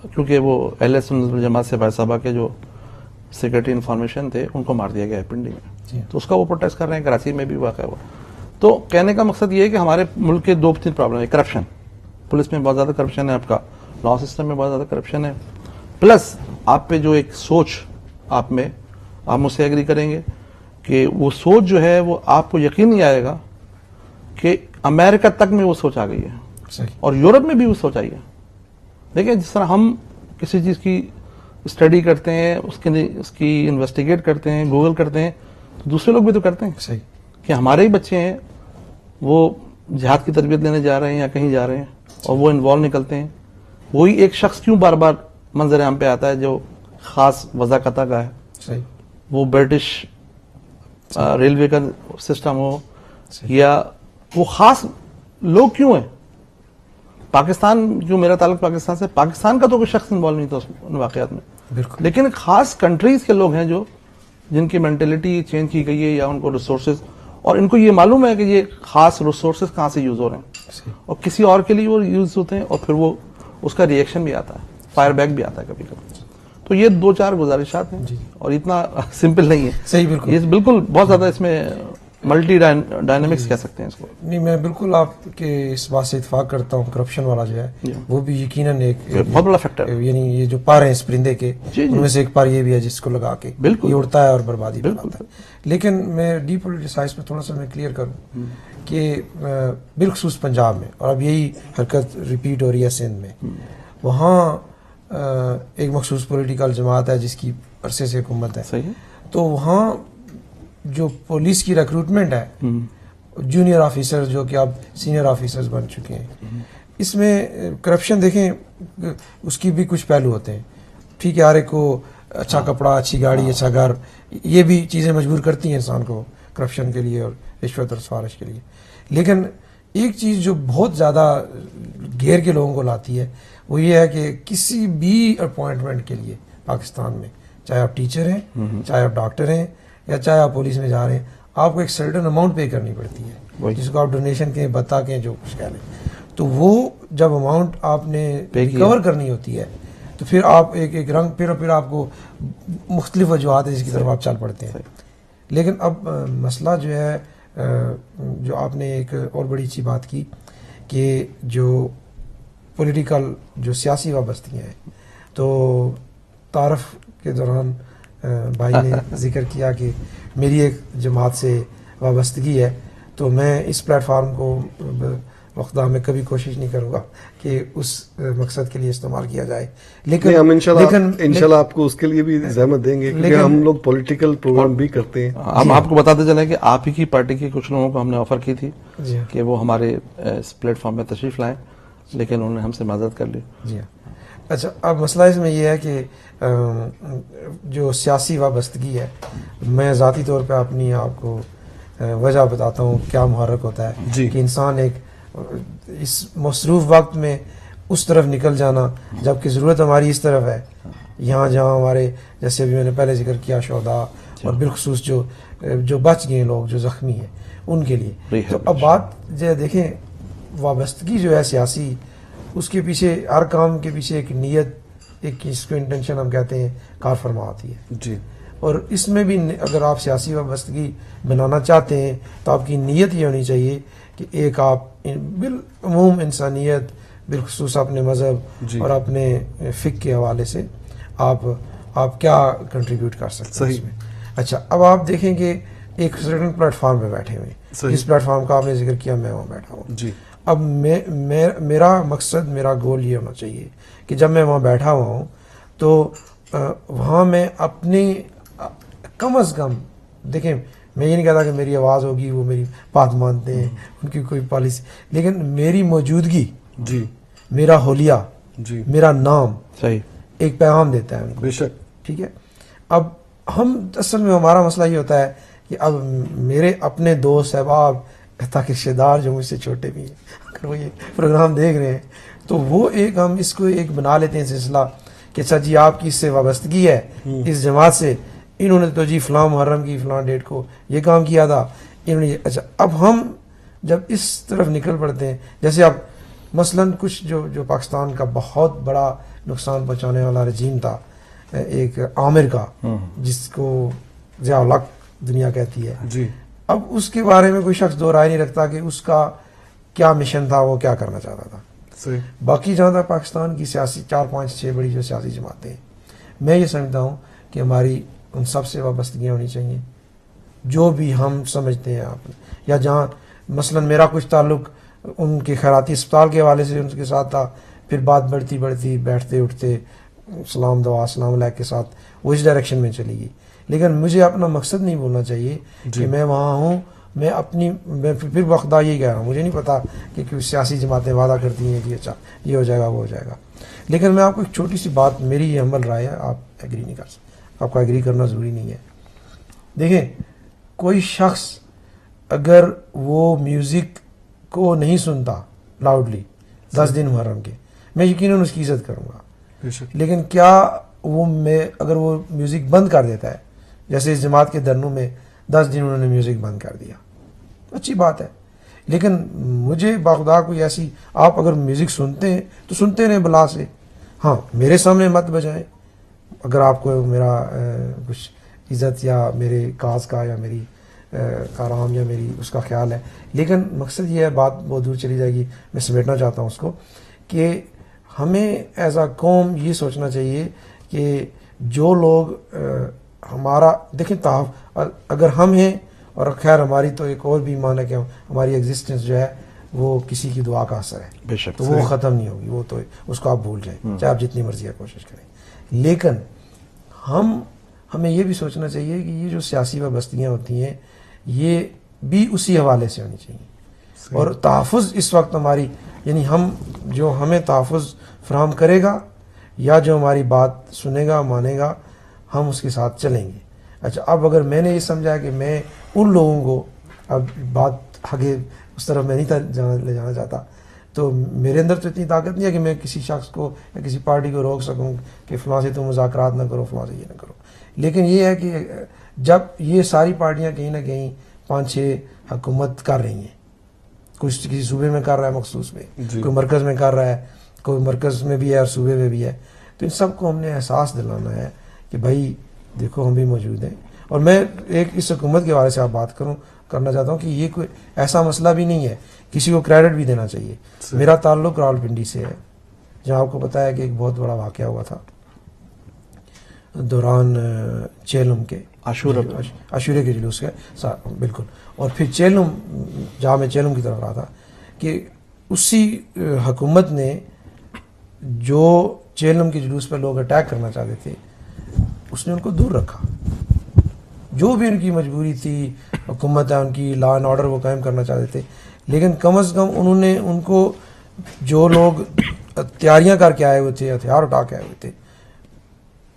کیونکہ وہ اہل سنت والجماعت سے فیض صاحبہ کے جو سیکرٹری انفارمیشن تھے ان کو مار دیا گیا ہے پنڈی میں, تو اس کا وہ پروٹیسٹ کر رہے ہیں. کراچی میں بھی واقع ہوا. تو کہنے کا مقصد یہ ہے کہ ہمارے ملک کے 2-3 پرابلم ہے. کرپشن, پولیس میں بہت زیادہ کرپشن ہے, آپ کا لا سسٹم میں بہت زیادہ کرپشن ہے, پلس آپ پہ جو ایک سوچ آپ میں, آپ مجھ سے ایگری کریں گے کہ وہ سوچ جو ہے وہ آپ کو یقین نہیں آئے گا کہ امریکہ تک میں وہ سوچ آ گئی ہے, اور یورپ میں بھی وہ سوچ آئی ہے. دیکھیں جس طرح ہم کسی چیز کی اسٹڈی کرتے ہیں, اس کی انویسٹیگیٹ کرتے ہیں, گوگل کرتے ہیں, تو دوسرے لوگ بھی تو کرتے ہیں. کہ ہمارے ہی بچے ہیں وہ جہاد کی تربیت لینے جا رہے ہیں یا کہیں جا رہے ہیں, اور وہ انوالو نکلتے ہیں. وہی ایک شخص کیوں بار بار منظر عام پہ آتا ہے جو خاص وضاقتہ کا ہے, وہ برٹش ریلوے کا سسٹم ہو یا وہ خاص لوگ کیوں ہیں. پاکستان جو میرا تعلق پاکستان سے, پاکستان کا تو کوئی شخص انوالو نہیں تھا ان واقعات میں, بالکل. لیکن خاص کنٹریز کے لوگ ہیں جو جن کی مینٹلٹی چینج کی گئی ہے یا ان کو ریسورسز, اور ان کو یہ معلوم ہے کہ یہ خاص ریسورسز کہاں سے یوز ہو رہے ہیں اور کسی اور کے لیے وہ یوز ہوتے ہیں, اور پھر وہ اس کا ریئیکشن بھی آتا ہے, فائر بیک بھی آتا ہے کبھی کبھی. تو یہ 2-4 گزارشات ہیں اور اتنا سمپل نہیں ہے. صحیح, بالکل. یہ بالکل بہت زیادہ اس میں ملٹی ڈائنامکس کہہ سکتے ہیں اس کو. نہیں, میں بالکل آپ کے اس بات سے اتفاق کرتا ہوں. کرپشن والا جو ہے وہ بھی یقیناً ایک بہت بڑا فیکٹر ہے. یعنی یہ جو پار ہیں اس پرندے کے, ان میں سے ایک پار یہ بھی ہے جس کو لگا کے یہ اڑتا ہے اور بربادی پھیلاتا ہے. لیکن میں ڈی پولیٹیسائز پہ تھوڑا سا میں کلیئر کروں کہ بالخصوص پنجاب میں, اور اب یہی حرکت ریپیٹ ہو رہی ہے سندھ میں, وہاں ایک مخصوص پولیٹیکل جماعت ہے جس کی عرصے سے حکومت ہے. صحیح. تو وہاں جو پولیس کی ریکروٹمنٹ ہے, جونیئر آفیسر جو کہ اب سینئر آفیسرز بن چکے ہیں, اس میں کرپشن دیکھیں اس کی بھی کچھ پہلو ہوتے ہیں. ٹھیک ہے, ہر ایک کو اچھا کپڑا, اچھی گاڑی, اچھا گھر, یہ بھی چیزیں مجبور کرتی ہیں انسان کو کرپشن کے لیے اور رشوت اور سفارش کے لیے. لیکن ایک چیز جو بہت زیادہ گھیر کے لوگوں کو لاتی ہے وہ یہ ہے کہ کسی بھی اپوائنٹمنٹ کے لیے پاکستان میں, چاہے آپ ٹیچر ہیں, چاہے آپ ڈاکٹر ہیں, یا چاہے آپ پولیس میں جا رہے ہیں, آپ کو ایک سرٹن اماؤنٹ پے کرنی پڑتی ہے, جس کو آپ ڈونیشن کہیں, بتا کہیں, جو کچھ کہہ لیں. تو وہ جب اماؤنٹ آپ نے ریکور کرنی ہوتی ہے تو پھر آپ ایک رنگ, پھر آپ کو مختلف وجوہات ہیں جس کی طرف آپ چل پڑتے ہیں. لیکن اب مسئلہ جو ہے, جو آپ نے ایک اور بڑی اچھی بات کی کہ جو پولیٹیکل جو سیاسی وابستگیاں ہیں, تو تعارف کے دوران بھائی نے ذکر کیا کہ میری ایک جماعت سے وابستگی ہے, تو میں اس پلیٹ فارم کو وقتہ میں کبھی کوشش نہیں کروں گا کہ اس مقصد کے لیے استعمال کیا جائے. لیکن ہم انشاءاللہ آپ کو اس کے لیے بھی زحمت دیں گے, کیونکہ ہم لوگ پولیٹیکل پروگرام بھی کرتے ہیں. ہم آپ کو بتاتے چلیں کہ آپ ہی کی پارٹی کے کچھ لوگوں کو ہم نے آفر کی تھی کہ وہ ہمارے اس پلیٹ فارم میں تشریف لائیں, لیکن انہوں نے ہم سے معذرت کر لی. جی ہاں. اچھا, اب مسئلہ اس میں یہ ہے کہ جو سیاسی وابستگی ہے, میں ذاتی طور پہ اپنی آپ کو وجہ بتاتا ہوں کیا محرک ہوتا ہے کہ انسان ایک اس مصروف وقت میں اس طرف نکل جانا, جبکہ ضرورت ہماری اس طرف ہے, یہاں جہاں ہمارے جیسے ابھی میں نے پہلے ذکر کیا شہداء, اور بالخصوص جو بچ گئے لوگ جو زخمی ہیں ان کے لیے. تو اب بات جو دیکھیں, وابستگی جو ہے سیاسی, اس کے پیچھے, ہر کام کے پیچھے ایک نیت, ایک اس کو انٹینشن ہم کہتے ہیں, کار فرما آتی ہے. جی. اور اس میں بھی اگر آپ سیاسی وابستگی بنانا چاہتے ہیں تو آپ کی نیت یہ ہونی چاہیے کہ ایک آپ بالعموم انسانیت, بالخصوص اپنے مذہب اور اپنے فقہ کے حوالے سے آپ کیا کنٹریبیوٹ کر سکتے ہیں اس میں. اچھا, اب آپ دیکھیں کہ ایک سرٹن پلیٹ فارم پہ بیٹھے ہوئے ہیں, جس پلیٹ فارم کا آپ نے ذکر کیا, میں وہاں بیٹھا ہوں. جی. اب میرا مقصد, میرا گول یہ ہونا چاہیے کہ جب میں وہاں بیٹھا ہوا ہوں تو وہاں میں اپنی کم از کم, دیکھیں میں یہ نہیں کہتا کہ میری آواز ہوگی, وہ میری بات مانتے ہیں, ان کی کوئی پالیسی, لیکن میری موجودگی, جی, میرا حلیہ, جی, میرا نام صحیح ایک پیغام دیتا ہے ان کو. بے شک. ٹھیک ہے. اب ہم اصل میں ہمارا مسئلہ یہ ہوتا ہے کہ اب میرے اپنے دوست احباب, حتیٰ کہ رشتے دار جو مجھ سے چھوٹے بھی ہیں, اگر وہ یہ پروگرام دیکھ رہے ہیں تو وہ ایک, ہم اس کو ایک بنا لیتے ہیں سلسلہ کہ اچھا جی آپ کی اس سے وابستگی ہے, اس جماعت سے, انہوں نے تو جی فلاں محرم کی فلاں ڈیٹ کو یہ کام کیا تھا, انہوں نے. اچھا, اب ہم جب اس طرف نکل پڑتے ہیں, جیسے اب مثلاً کچھ جو پاکستان کا بہت بڑا نقصان پہنچانے والا رجیم تھا, ایک عامر کا, جس کو ضیاء الحق دنیا کہتی ہے. جی. اب اس کے بارے میں کوئی شخص دو رائے نہیں رکھتا کہ اس کا کیا مشن تھا, وہ کیا کرنا چاہتا تھا. صحیح. باقی جہاں تک پاکستان کی سیاسی 4 5 6 بڑی جو سیاسی جماعتیں ہیں, میں یہ سمجھتا ہوں کہ ہماری ان سب سے وابستگیاں ہونی چاہیے جو بھی ہم سمجھتے ہیں. آپ یا جہاں مثلا میرا کچھ تعلق ان کے خیراتی اسپتال کے حوالے سے ان کے ساتھ تھا, پھر بات بڑھتی بیٹھتے اٹھتے سلام دعا السلام علیکم کے ساتھ وہ اس ڈائریکشن میں چلی گئی. لیکن مجھے اپنا مقصد نہیں بولنا چاہیے کہ میں وہاں ہوں, میں پھر وقتہ یہ کہہ رہا ہوں, مجھے نہیں پتا کہ سیاسی جماعتیں وعدہ کرتی ہیں کہ اچھا یہ ہو جائے گا وہ ہو جائے گا. لیکن میں آپ کو ایک چھوٹی سی بات, میری یہ عمل رائے ہے, آپ ایگری نہیں کر سکتے, آپ کو ایگری کرنا ضروری نہیں ہے. دیکھیں, کوئی شخص اگر وہ میوزک کو نہیں سنتا لاؤڈلی 10 دن محرم کے، میں یقیناً اس کی عزت کروں گا. بے شک. لیکن کیا وہ اگر وہ میوزک بند کر دیتا ہے، جیسے اس جماعت کے دھرنوں میں 10 دن انہوں نے میوزک بند کر دیا، اچھی بات ہے. لیکن مجھے باخدا کوئی ایسی، آپ اگر میوزک سنتے ہیں تو سنتے رہیں بلا سے، ہاں میرے سامنے مت بجائیں. اگر آپ کو میرا کچھ عزت یا میرے کاز کا یا میری کارام یا میری اس کا خیال ہے، لیکن مقصد یہ ہے، بات بہت دور چلی جائے گی، میں سمیٹنا چاہتا ہوں اس کو، کہ ہمیں ایز اے قوم یہ سوچنا چاہیے کہ جو لوگ ہمارا دیکھیں اگر ہم ہیں، اور خیر ہماری تو ایک اور بھی ایمان ہے کہ ہماری ایگزسٹنس جو ہے وہ کسی کی دعا کا اثر ہے، بے شک. تو وہ ختم نہیں ہوگی، وہ تو اس کو آپ بھول جائیں چاہے آپ جتنی مرضی کوشش کریں. لیکن ہمیں یہ بھی سوچنا چاہیے کہ یہ جو سیاسی وابستگیاں ہوتی ہیں یہ بھی اسی حوالے سے ہونی چاہیے. اور تحفظ اس وقت ہماری، یعنی ہمیں تحفظ فراہم کرے گا یا جو ہماری بات سنے گا مانے گا، ہم اس کے ساتھ چلیں گے. اچھا، اب اگر میں نے یہ سمجھا کہ میں ان لوگوں کو، اب بات آگے اس طرف میں نہیں لے جانا چاہتا، تو میرے اندر تو اتنی طاقت نہیں ہے کہ میں کسی شخص کو یا کسی پارٹی کو روک سکوں کہ فلاں سے تم مذاکرات نہ کرو، فلاں سے یہ نہ کرو. لیکن یہ ہے کہ جب یہ ساری پارٹیاں کہیں نہ کہیں 5-6 حکومت کر رہی ہیں، کچھ کسی صوبے میں کر رہا ہے مخصوص میں، کوئی مرکز میں کر رہا ہے، کوئی مرکز میں بھی ہے اور صوبے میں بھی ہے، تو ان سب کو ہم نے احساس دلانا ہے کہ بھائی دیکھو ہم بھی موجود ہیں. اور میں ایک اس حکومت کے بارے سے آپ بات کرنا چاہتا ہوں کہ یہ کوئی ایسا مسئلہ بھی نہیں ہے، کسی کو کریڈٹ بھی دینا چاہیے. میرا تعلق راولپنڈی سے ہے، جہاں آپ کو پتہ ہے کہ ایک بہت بڑا واقعہ ہوا تھا دوران چیلم کے عاشورے کے جلوس کے، بالکل. اور پھر چیلم، جہاں میں چیلم کی طرف رہا تھا، کہ اسی حکومت نے جو چیلم کے جلوس پر لوگ اٹیک کرنا چاہتے تھے، اس نے ان کو دور رکھا. جو بھی ان کی مجبوری تھی، حکومت ہے ان کی، لا اینڈ آرڈر وہ قائم کرنا چاہتے تھے، لیکن کم از کم انہوں نے ان کو، جو لوگ تیاریاں کر کے آئے ہوئے تھے، ہتھیار اٹھا کے آئے ہوئے تھے،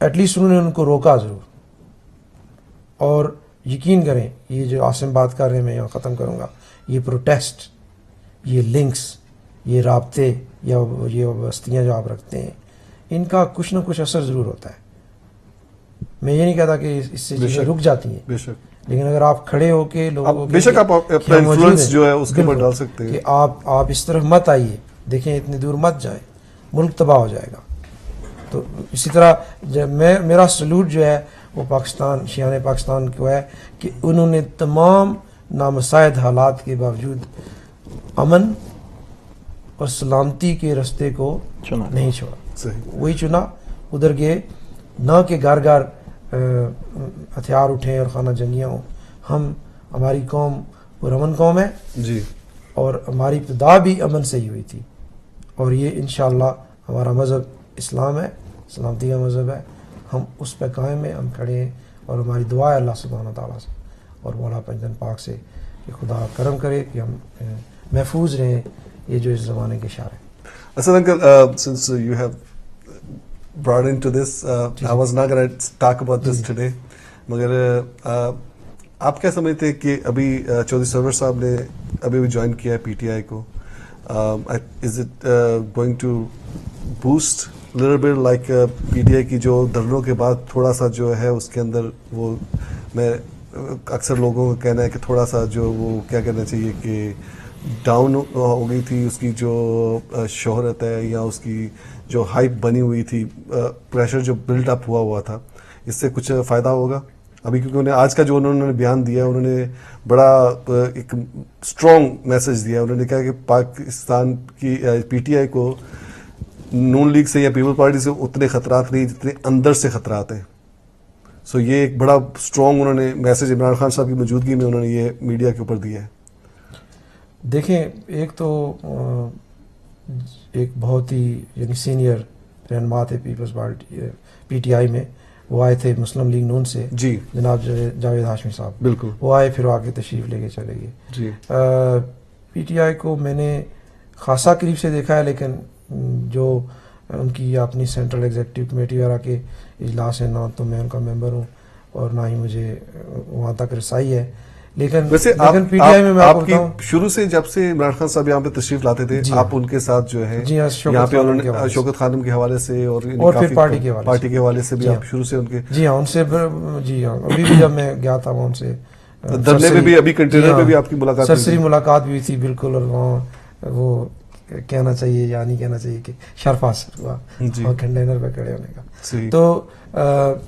ایٹ لیسٹ انہوں نے ان کو روکا ضرور. اور یقین کریں، یہ جو عاصم بات کر رہے ہیں، میں یہاں ختم کروں گا، یہ پروٹیسٹ، یہ لنکس، یہ رابطے یا یہ وابستگیاں جو آپ رکھتے ہیں، ان کا کچھ نہ کچھ اثر ضرور ہوتا ہے. میں یہ نہیں کہتا کہ اس سے چیزیں رک جاتی ہیں، بے شک، لیکن اگر آپ کھڑے ہو کے لوگوں بے شک آپ اپنا انفلوئنس جو ہے اس کے اوپر ڈال سکتے ہیں کہ آپ اس طرف مت آئیے، دیکھیں اتنی دور مت جائیں، ملک تباہ ہو جائے گا. تو اسی طرح میرا سلوٹ جو ہے وہ پاکستان، شیعان پاکستان کو ہے کہ انہوں نے تمام نامساعد حالات کے باوجود امن اور سلامتی کے رستے کو نہیں چھوڑا. صحیح، وہی چنا، ادھر گئے، نہ کہ گھر گھر ہتھیار اٹھیں اور خانہ جنگیاں ہوں. ہماری قوم پرامن قوم ہے جی، اور ہماری ابتدا بھی امن سے ہی ہوئی تھی، اور یہ انشاءاللہ ہمارا مذہب اسلام ہے، سلامتی کا مذہب ہے. ہم اس پہ قائم ہیں، ہم کھڑے ہیں، اور ہماری دعا ہے اللہ سبحانہ تعالیٰ سے اور مولا پنجتن پاک سے کہ خدا کرم کرے کہ ہم محفوظ رہیں یہ جو اس زمانے کے اشارے. Asad uncle, since you have brought into this, I was not going to talk about this today. مگر آپ کیا سمجھتے ہیں کہ ابھی چودھری سرور صاحب نے ابھی بھی جوائن کیا ہے پی ٹی آئی کو، is it going to boost little bit like P T I کی جو دھرنوں کے بعد تھوڑا سا جو ہے اس کے اندر وہ، میں اکثر لوگوں کا کہنا ہے کہ تھوڑا سا جو وہ کیا کہنا چاہیے کہ ڈاؤن ہو گئی تھی اس کی جو شہرت ہے یا اس کی جو ہائپ بنی ہوئی تھی، پریشر جو بلڈ اپ ہوا تھا، اس سے کچھ فائدہ ہوگا ابھی؟ کیونکہ انہیں آج کا جو انہوں نے بیان دیا، انہوں نے بڑا ایک اسٹرانگ میسج دیا. انہوں نے کہا کہ پاکستان کی پی ٹی آئی کو نون لیگ سے یا پیپل پارٹی سے اتنے خطرات نہیں جتنے اندر سے خطرات ہیں. سو یہ ایک بڑا اسٹرانگ انہوں نے میسج عمران خان صاحب کی موجودگی میں انہوں نے یہ میڈیا کے اوپر دیا ہے. دیکھیں، ایک تو ایک بہت ہی یعنی سینئر رہنما تھے peoples party P T I میں، وہ آئے تھے مسلم لیگ نون سے، جی جناب جاوید ہاشمی صاحب، بالکل، وہ آئے، پھر آ کے تشریف لے کے چلے گئے. جی پی ٹی آئی کو میں نے خاصا قریب سے دیکھا ہے، لیکن جو ان کی اپنی سینٹرل ایگزیکٹو کمیٹی وغیرہ کے اجلاس ہیں، نہ تو میں ان کا ممبر ہوں اور نہ ہی مجھے وہاں تک رسائی ہے. لیکن ویسے پی ٹی آئی میں آپ کو آپ کی بتاؤں شروع سے جب سے عمران خان صاحب یہاں پہ تشریف لاتے تھے آپ ان کے ساتھ جو ہے جی ہاں یہاں پہ انہوں نے شوکت خانم کے حوالے سے اور پھر پارٹی کے حوالے سے بھی آپ شروع سے ان کے جی ہاں ان سے جی ہاں ابھی بھی جب میں گیا تھا وہاں ان سے دھرنے میں بھی ابھی کنٹینر پہ بھی آپ کی ملاقات سرسری ملاقات بھی تھی بالکل. اور وہاں وہ کہنا چاہیے یا نہیں کہنا چاہیے کہ شرف حاصل ہوا کنٹینر پہ کھڑے ہونے کا. تو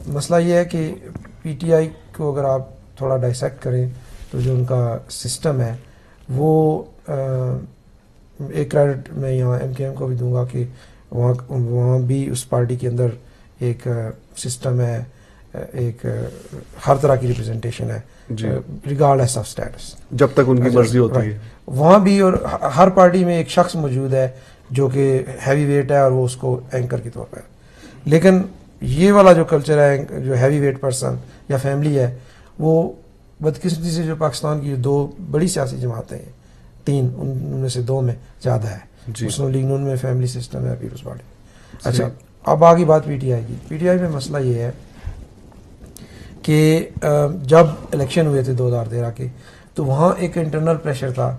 مسئلہ یہ ہے کہ پی ٹی آئی کو اگر آپ تھوڑا ڈائسیکٹ کریں تو جو ان کا سسٹم ہے وہ ایک کریڈٹ میں یہاں ایم کے ایم کو بھی دوں گا کہ وہاں بھی اس پارٹی کے اندر ایک سسٹم ہے, ایک ہر طرح کی ریپرزنٹیشن ہے ریگارڈلیس آف اسٹیٹس, جب تک ان کی مرضی ہوتی ہے وہاں بھی. اور ہر پارٹی میں ایک شخص موجود ہے جو کہ ہیوی ویٹ ہے اور وہ اس کو اینکر کے طور پہ. لیکن یہ والا جو کلچر ہے جو ہیوی ویٹ پرسن یا فیملی ہے وہ بدقسمتی سے جو پاکستان کی دو بڑی سیاسی جماعتیں ہیں, 3 ان میں سے 2 میں زیادہ ہے. مسلم لیگ نون میں فیملی سسٹم ہے, پیپلز پارٹی. اچھا اب آگے بات پی ٹی آئی کی. پی ٹی آئی میں مسئلہ یہ ہے کہ جب الیکشن ہوئے تھے 2013 کے تو وہاں ایک انٹرنل پریشر تھا.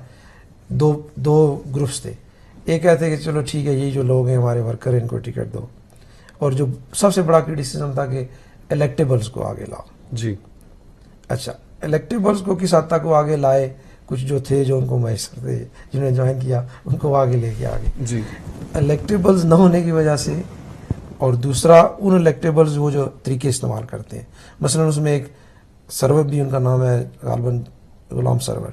دو گروپس تھے. ایک کہتے کہ چلو ٹھیک ہے یہ جو لوگ ہیں ہمارے ورکر ان کو ٹکٹ دو, اور جو سب سے بڑا کرٹیسزم تھا کہ الیکٹیبلز کو آگے لاؤ. جی اچھا الیکٹیبلز کو کس حد تک وہ آگے لائے, کچھ جو تھے جو ان کو میسر تھے جنہوں نے جوائن کیا ان کو آگے لے کے آگے. جی الیکٹیبلز نہ ہونے کی وجہ سے, اور دوسرا ان الیکٹیبلز وہ جو طریقے استعمال کرتے ہیں, مثلا اس میں ایک سرور بھی ان کا نام ہے غالباً غلام سرور,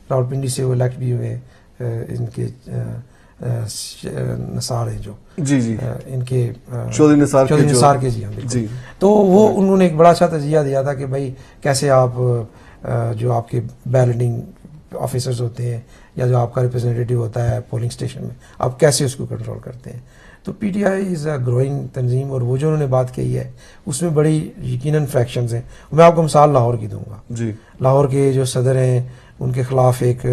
راولپنڈی سے وہ الیکٹ بھی ہوئے, ان کے نثار ہیں جو جی جی ان کے چودھری نثار کے جی. تو وہ انہوں نے ایک بڑا اچھا تجزیہ دیا تھا کہ بھائی کیسے آپ جو آپ کے بیلٹنگ آفیسرز ہوتے ہیں یا جو آپ کا ریپرزینٹیٹیو ہوتا ہے پولنگ اسٹیشن میں, آپ کیسے اس کو کنٹرول کرتے ہیں. تو پی T I is a growing تنظیم, اور وہ جو انہوں نے بات کہی ہے اس میں بڑی یقیناً فریکشنز ہیں. میں آپ کو مثال لاہور کی دوں گا. جی لاہور کے جو صدر ہیں ان کے خلاف ایک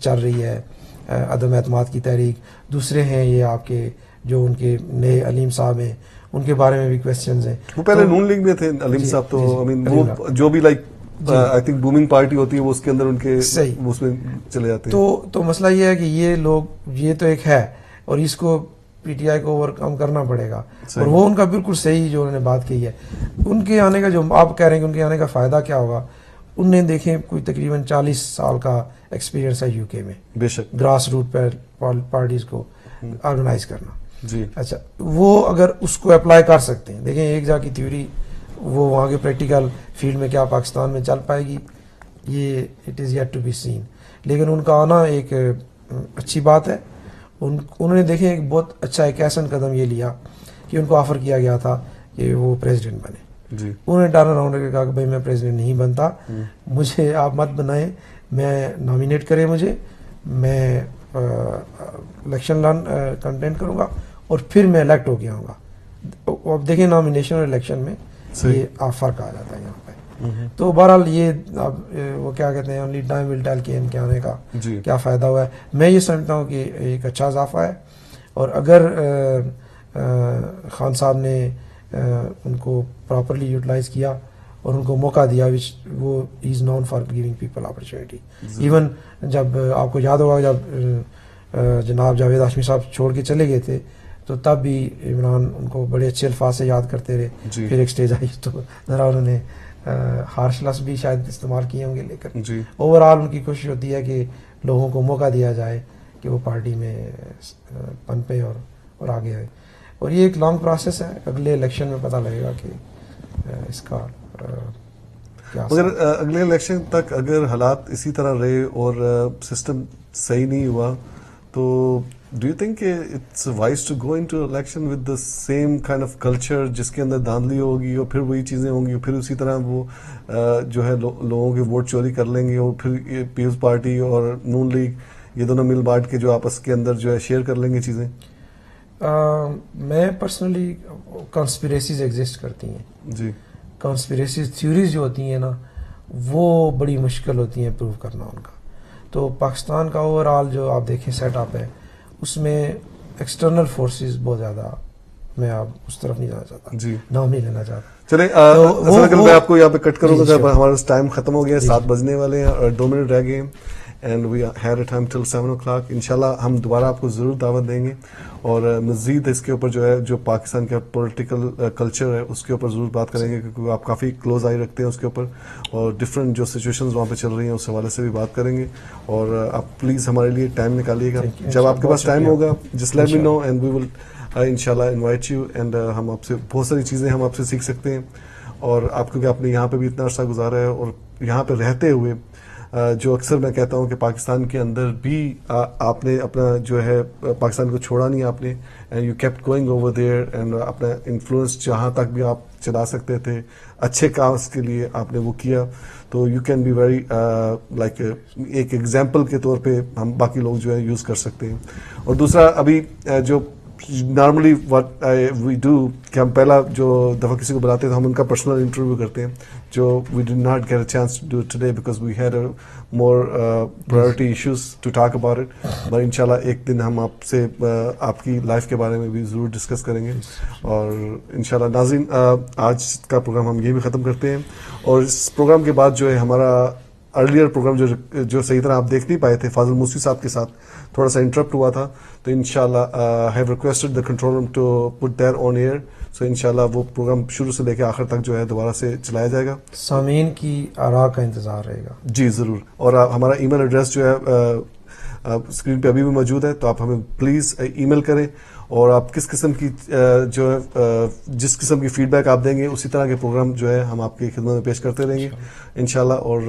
چل رہی ہے عدم اعتماد کی تحریک. دوسرے ہیں یہ آپ کے جو ان کے نئے علیم صاحب ہیں, ان کے بارے میں بھی کویسچنز ہیں. وہ پہلے نون لیگ میں تھے علیم صاحب, تو وہ جو بھی like I think booming party ہوتی ہے وہ اس کے اندر ان کے اس میں چلے جاتے ہیں. تو مسئلہ یہ ہے کہ یہ لوگ یہ تو ایک ہے, اور اس کو پی ٹی آئی کو اوور کم کرنا پڑے گا. اور وہ ان کا بالکل صحیح جو انہوں نے بات کہی ہے. ان کے آنے کا جو آپ کہہ رہے ہیں کہ ان کے آنے کا فائدہ کیا ہوگا, ان نے دیکھیں کوئی تقریباً 40 سال کا ایکسپیرینس ہے یو کے میں, بے شک گراس روٹ پر پارٹیز کو آرگنائز کرنا. جی اچھا وہ اگر اس کو اپلائی کر سکتے ہیں, دیکھیں ایک جا کی تھیوری وہ وہاں کے پریکٹیکل فیلڈ میں کیا پاکستان میں چل پائے گی, یہ it is yet to be seen. لیکن ان کا آنا ایک اچھی بات ہے. انہوں نے دیکھیں ایک بہت اچھا ایک احسن قدم یہ لیا کہ ان کو آفر کیا گیا تھا کہ وہ پریزیڈنٹ بنے. جی انہوں نے ٹرن اراؤنڈ کر کہا کہ بھائی میں پریزیڈنٹ نہیں بنتا, مجھے آپ مت بنائیں, میں نامینیٹ کریں مجھے, میں الیکشن کنٹینٹ کروں گا اور پھر میں الیکٹ ہو کے آؤں گا. اب دیکھیں نامینیشن اور الیکشن میں یہ فرق آ جاتا ہے یہاں پہ. تو بہرحال یہ اب وہ کیا کہتے ہیں اونلی ٹائم ول ٹیل کہ ان کے آنے کا کیا فائدہ ہوا ہے. میں یہ سمجھتا ہوں کہ ایک اچھا اضافہ ہے, اور اگر خان صاحب نے ان کو پراپرلی یوٹیلائز کیا اور ان کو موقع دیا, وہ is known for giving people opportunity. Even جب آپ کو یاد ہوگا جب جناب جاوید ہاشمی صاحب چھوڑ کے چلے گئے تھے تو تب بھی عمران ان کو بڑے اچھے الفاظ سے یاد کرتے رہے. پھر ایک سٹیج آئی تو ذرا انہوں نے ہارش لفظ بھی شاید استعمال کیے ہوں گے, لیکن اوور آل ان کی کوشش ہوتی ہے کہ لوگوں کو موقع دیا جائے کہ وہ پارٹی میں پنپے اور آگے آئے. اور یہ ایک لانگ پروسیس ہے, اگلے الیکشن میں پتہ لگے گا کہ اس کا کیا. مگر اگلے الیکشن تک اگر حالات اسی طرح رہے اور سسٹم صحیح نہیں ہوا تو ڈو یو تھنک کہ it's wise to go into election with the same kind of culture جس کے اندر دھاندلی ہوگی اور پھر وہی چیزیں ہوں گی, اور پھر اسی طرح وہ جو ہے لوگوں کے ووٹ چوری کر لیں گے, اور پھر پیپلز پارٹی اور نون لیگ یہ دونوں مل بانٹ کے جو آپس کے اندر جو ہے شیئر کر لیں گے چیزیں؟ میں پرسنلی کانسپریسیز ایگزسٹ کرتی ہیں. جی کانسپریسیز تھیوریز جو ہوتی ہیں نا وہ بڑی مشکل ہوتی ہیں پروو کرنا ان کا. تو پاکستان کا اوور آل جو آپ دیکھیں سیٹ اپ ہے اس میں ایکسٹرنل فورسز بہت زیادہ, میں آپ اس طرف نہیں جانا چاہتا, جی نام نہیں لینا چاہتا. چلیں میں آپ کو یہاں پہ کٹ کروں گا. ہمارا ٹائم ختم ہو گیا, 7 بجنے والے ہیں اور 2 منٹ رہ گئے ہیں. And we had a time till 7 o'clock. انشاءاللہ ہم دوبارہ آپ کو ضرور دعوت دیں گے اور مزید اس کے اوپر جو ہے جو پاکستان کا پولیٹیکل کلچر ہے اس کے اوپر ضرور بات کریں گے, کیونکہ آپ کافی کلوز آئی رکھتے ہیں اس کے اوپر, اور ڈفرینٹ جو سچویشنز وہاں پہ چل رہی ہیں اس حوالے سے بھی بات کریں گے. اور آپ پلیز ہمارے لیے ٹائم نکالیے گا جب آپ کے پاس ٹائم ہوگا. Just let me know and we will انشاءاللہ انوائٹ یو. اینڈ ہم آپ سے بہت ساری چیزیں ہم آپ سے سیکھ سکتے ہیں. اور آپ کیونکہ آپ نے یہاں پہ بھی اتنا عرصہ گزارا ہے اور یہاں پہ رہتے ہوئے جو اکثر میں کہتا ہوں کہ پاکستان کے اندر بھی آپ نے اپنا جو ہے پاکستان کو چھوڑا نہیں آپ نے, and you kept going over there, and اپنا انفلوئنس جہاں تک بھی آپ چلا سکتے تھے اچھے کام کے لیے آپ نے وہ کیا. تو you can be very like ایک ایگزامپل کے طور پہ ہم باقی لوگ جو ہے یوز کر سکتے ہیں. اور دوسرا ابھی جو نارملی وٹ وی ڈو کہ ہم پہلا جو دفعہ کسی کو بلاتے ہیں تو ہم ان کا پرسنل انٹرویو کرتے ہیں, جو we did not get a chance to do today because we had more priority issues to talk about it. But انشاءاللہ ایک دن ہم آپ سے آپ کی لائف کے بارے میں بھی ضرور ڈسکس کریں گے. اور انشاءاللہ ناظرین آج کا پروگرام ہم یہی بھی ختم کرتے ہیں. اور اس پروگرام کے بعد جو ہے ہمارا ارلیئر پروگرام جو صحیح طرح آپ دیکھ نہیں پائے تھے فاضل موسی صاحب کے ساتھ تھوڑا سا انٹرپٹ ہوا تھا, تو انشاءاللہ have requested the control room to put there on air. So انشاءاللہ وہ پروگرام شروع سے لے کے آخر تک جو ہے دوبارہ سے چلایا جائے گا. سامعین کی آراء کا انتظار رہے گا. جی ضرور. اور ہمارا ای میل ایڈریس جو ہے اسکرین پہ ابھی بھی موجود ہے, تو آپ ہمیں پلیز ای میل کریں. اور آپ کس قسم کی جو ہے جس قسم کی فیڈ بیک آپ دیں گے اسی طرح کے پروگرام جو ہے ہم آپ کی خدمت میں پیش کرتے رہیں گے انشاءاللہ. اور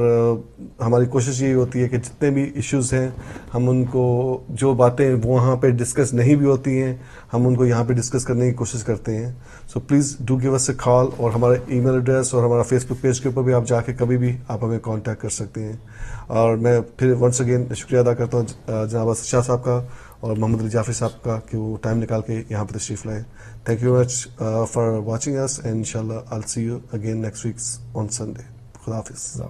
ہماری کوشش یہی ہوتی ہے کہ جتنے بھی ایشوز ہیں ہم ان کو, جو باتیں وہاں پہ ڈسکس نہیں بھی ہوتی ہیں, ہم ان کو یہاں پہ ڈسکس کرنے کی کوشش کرتے ہیں. So please do give us a call. اور ہمارا ای میل ایڈریس اور ہمارا فیس بک پیج کے اوپر بھی آپ جا کے کبھی بھی آپ ہمیں کانٹیکٹ کر سکتے ہیں. اور میں پھر ونس اگین شکریہ ادا کرتا ہوں جناب اسد شاہ صاحب کا اور محمد علی جعفری صاحب کا کہ وہ ٹائم نکال کے یہاں پہ تشریف لائے. Thank you much for watching us, and انشاءاللہ I will see you again next week on Sunday. خدا حافظ.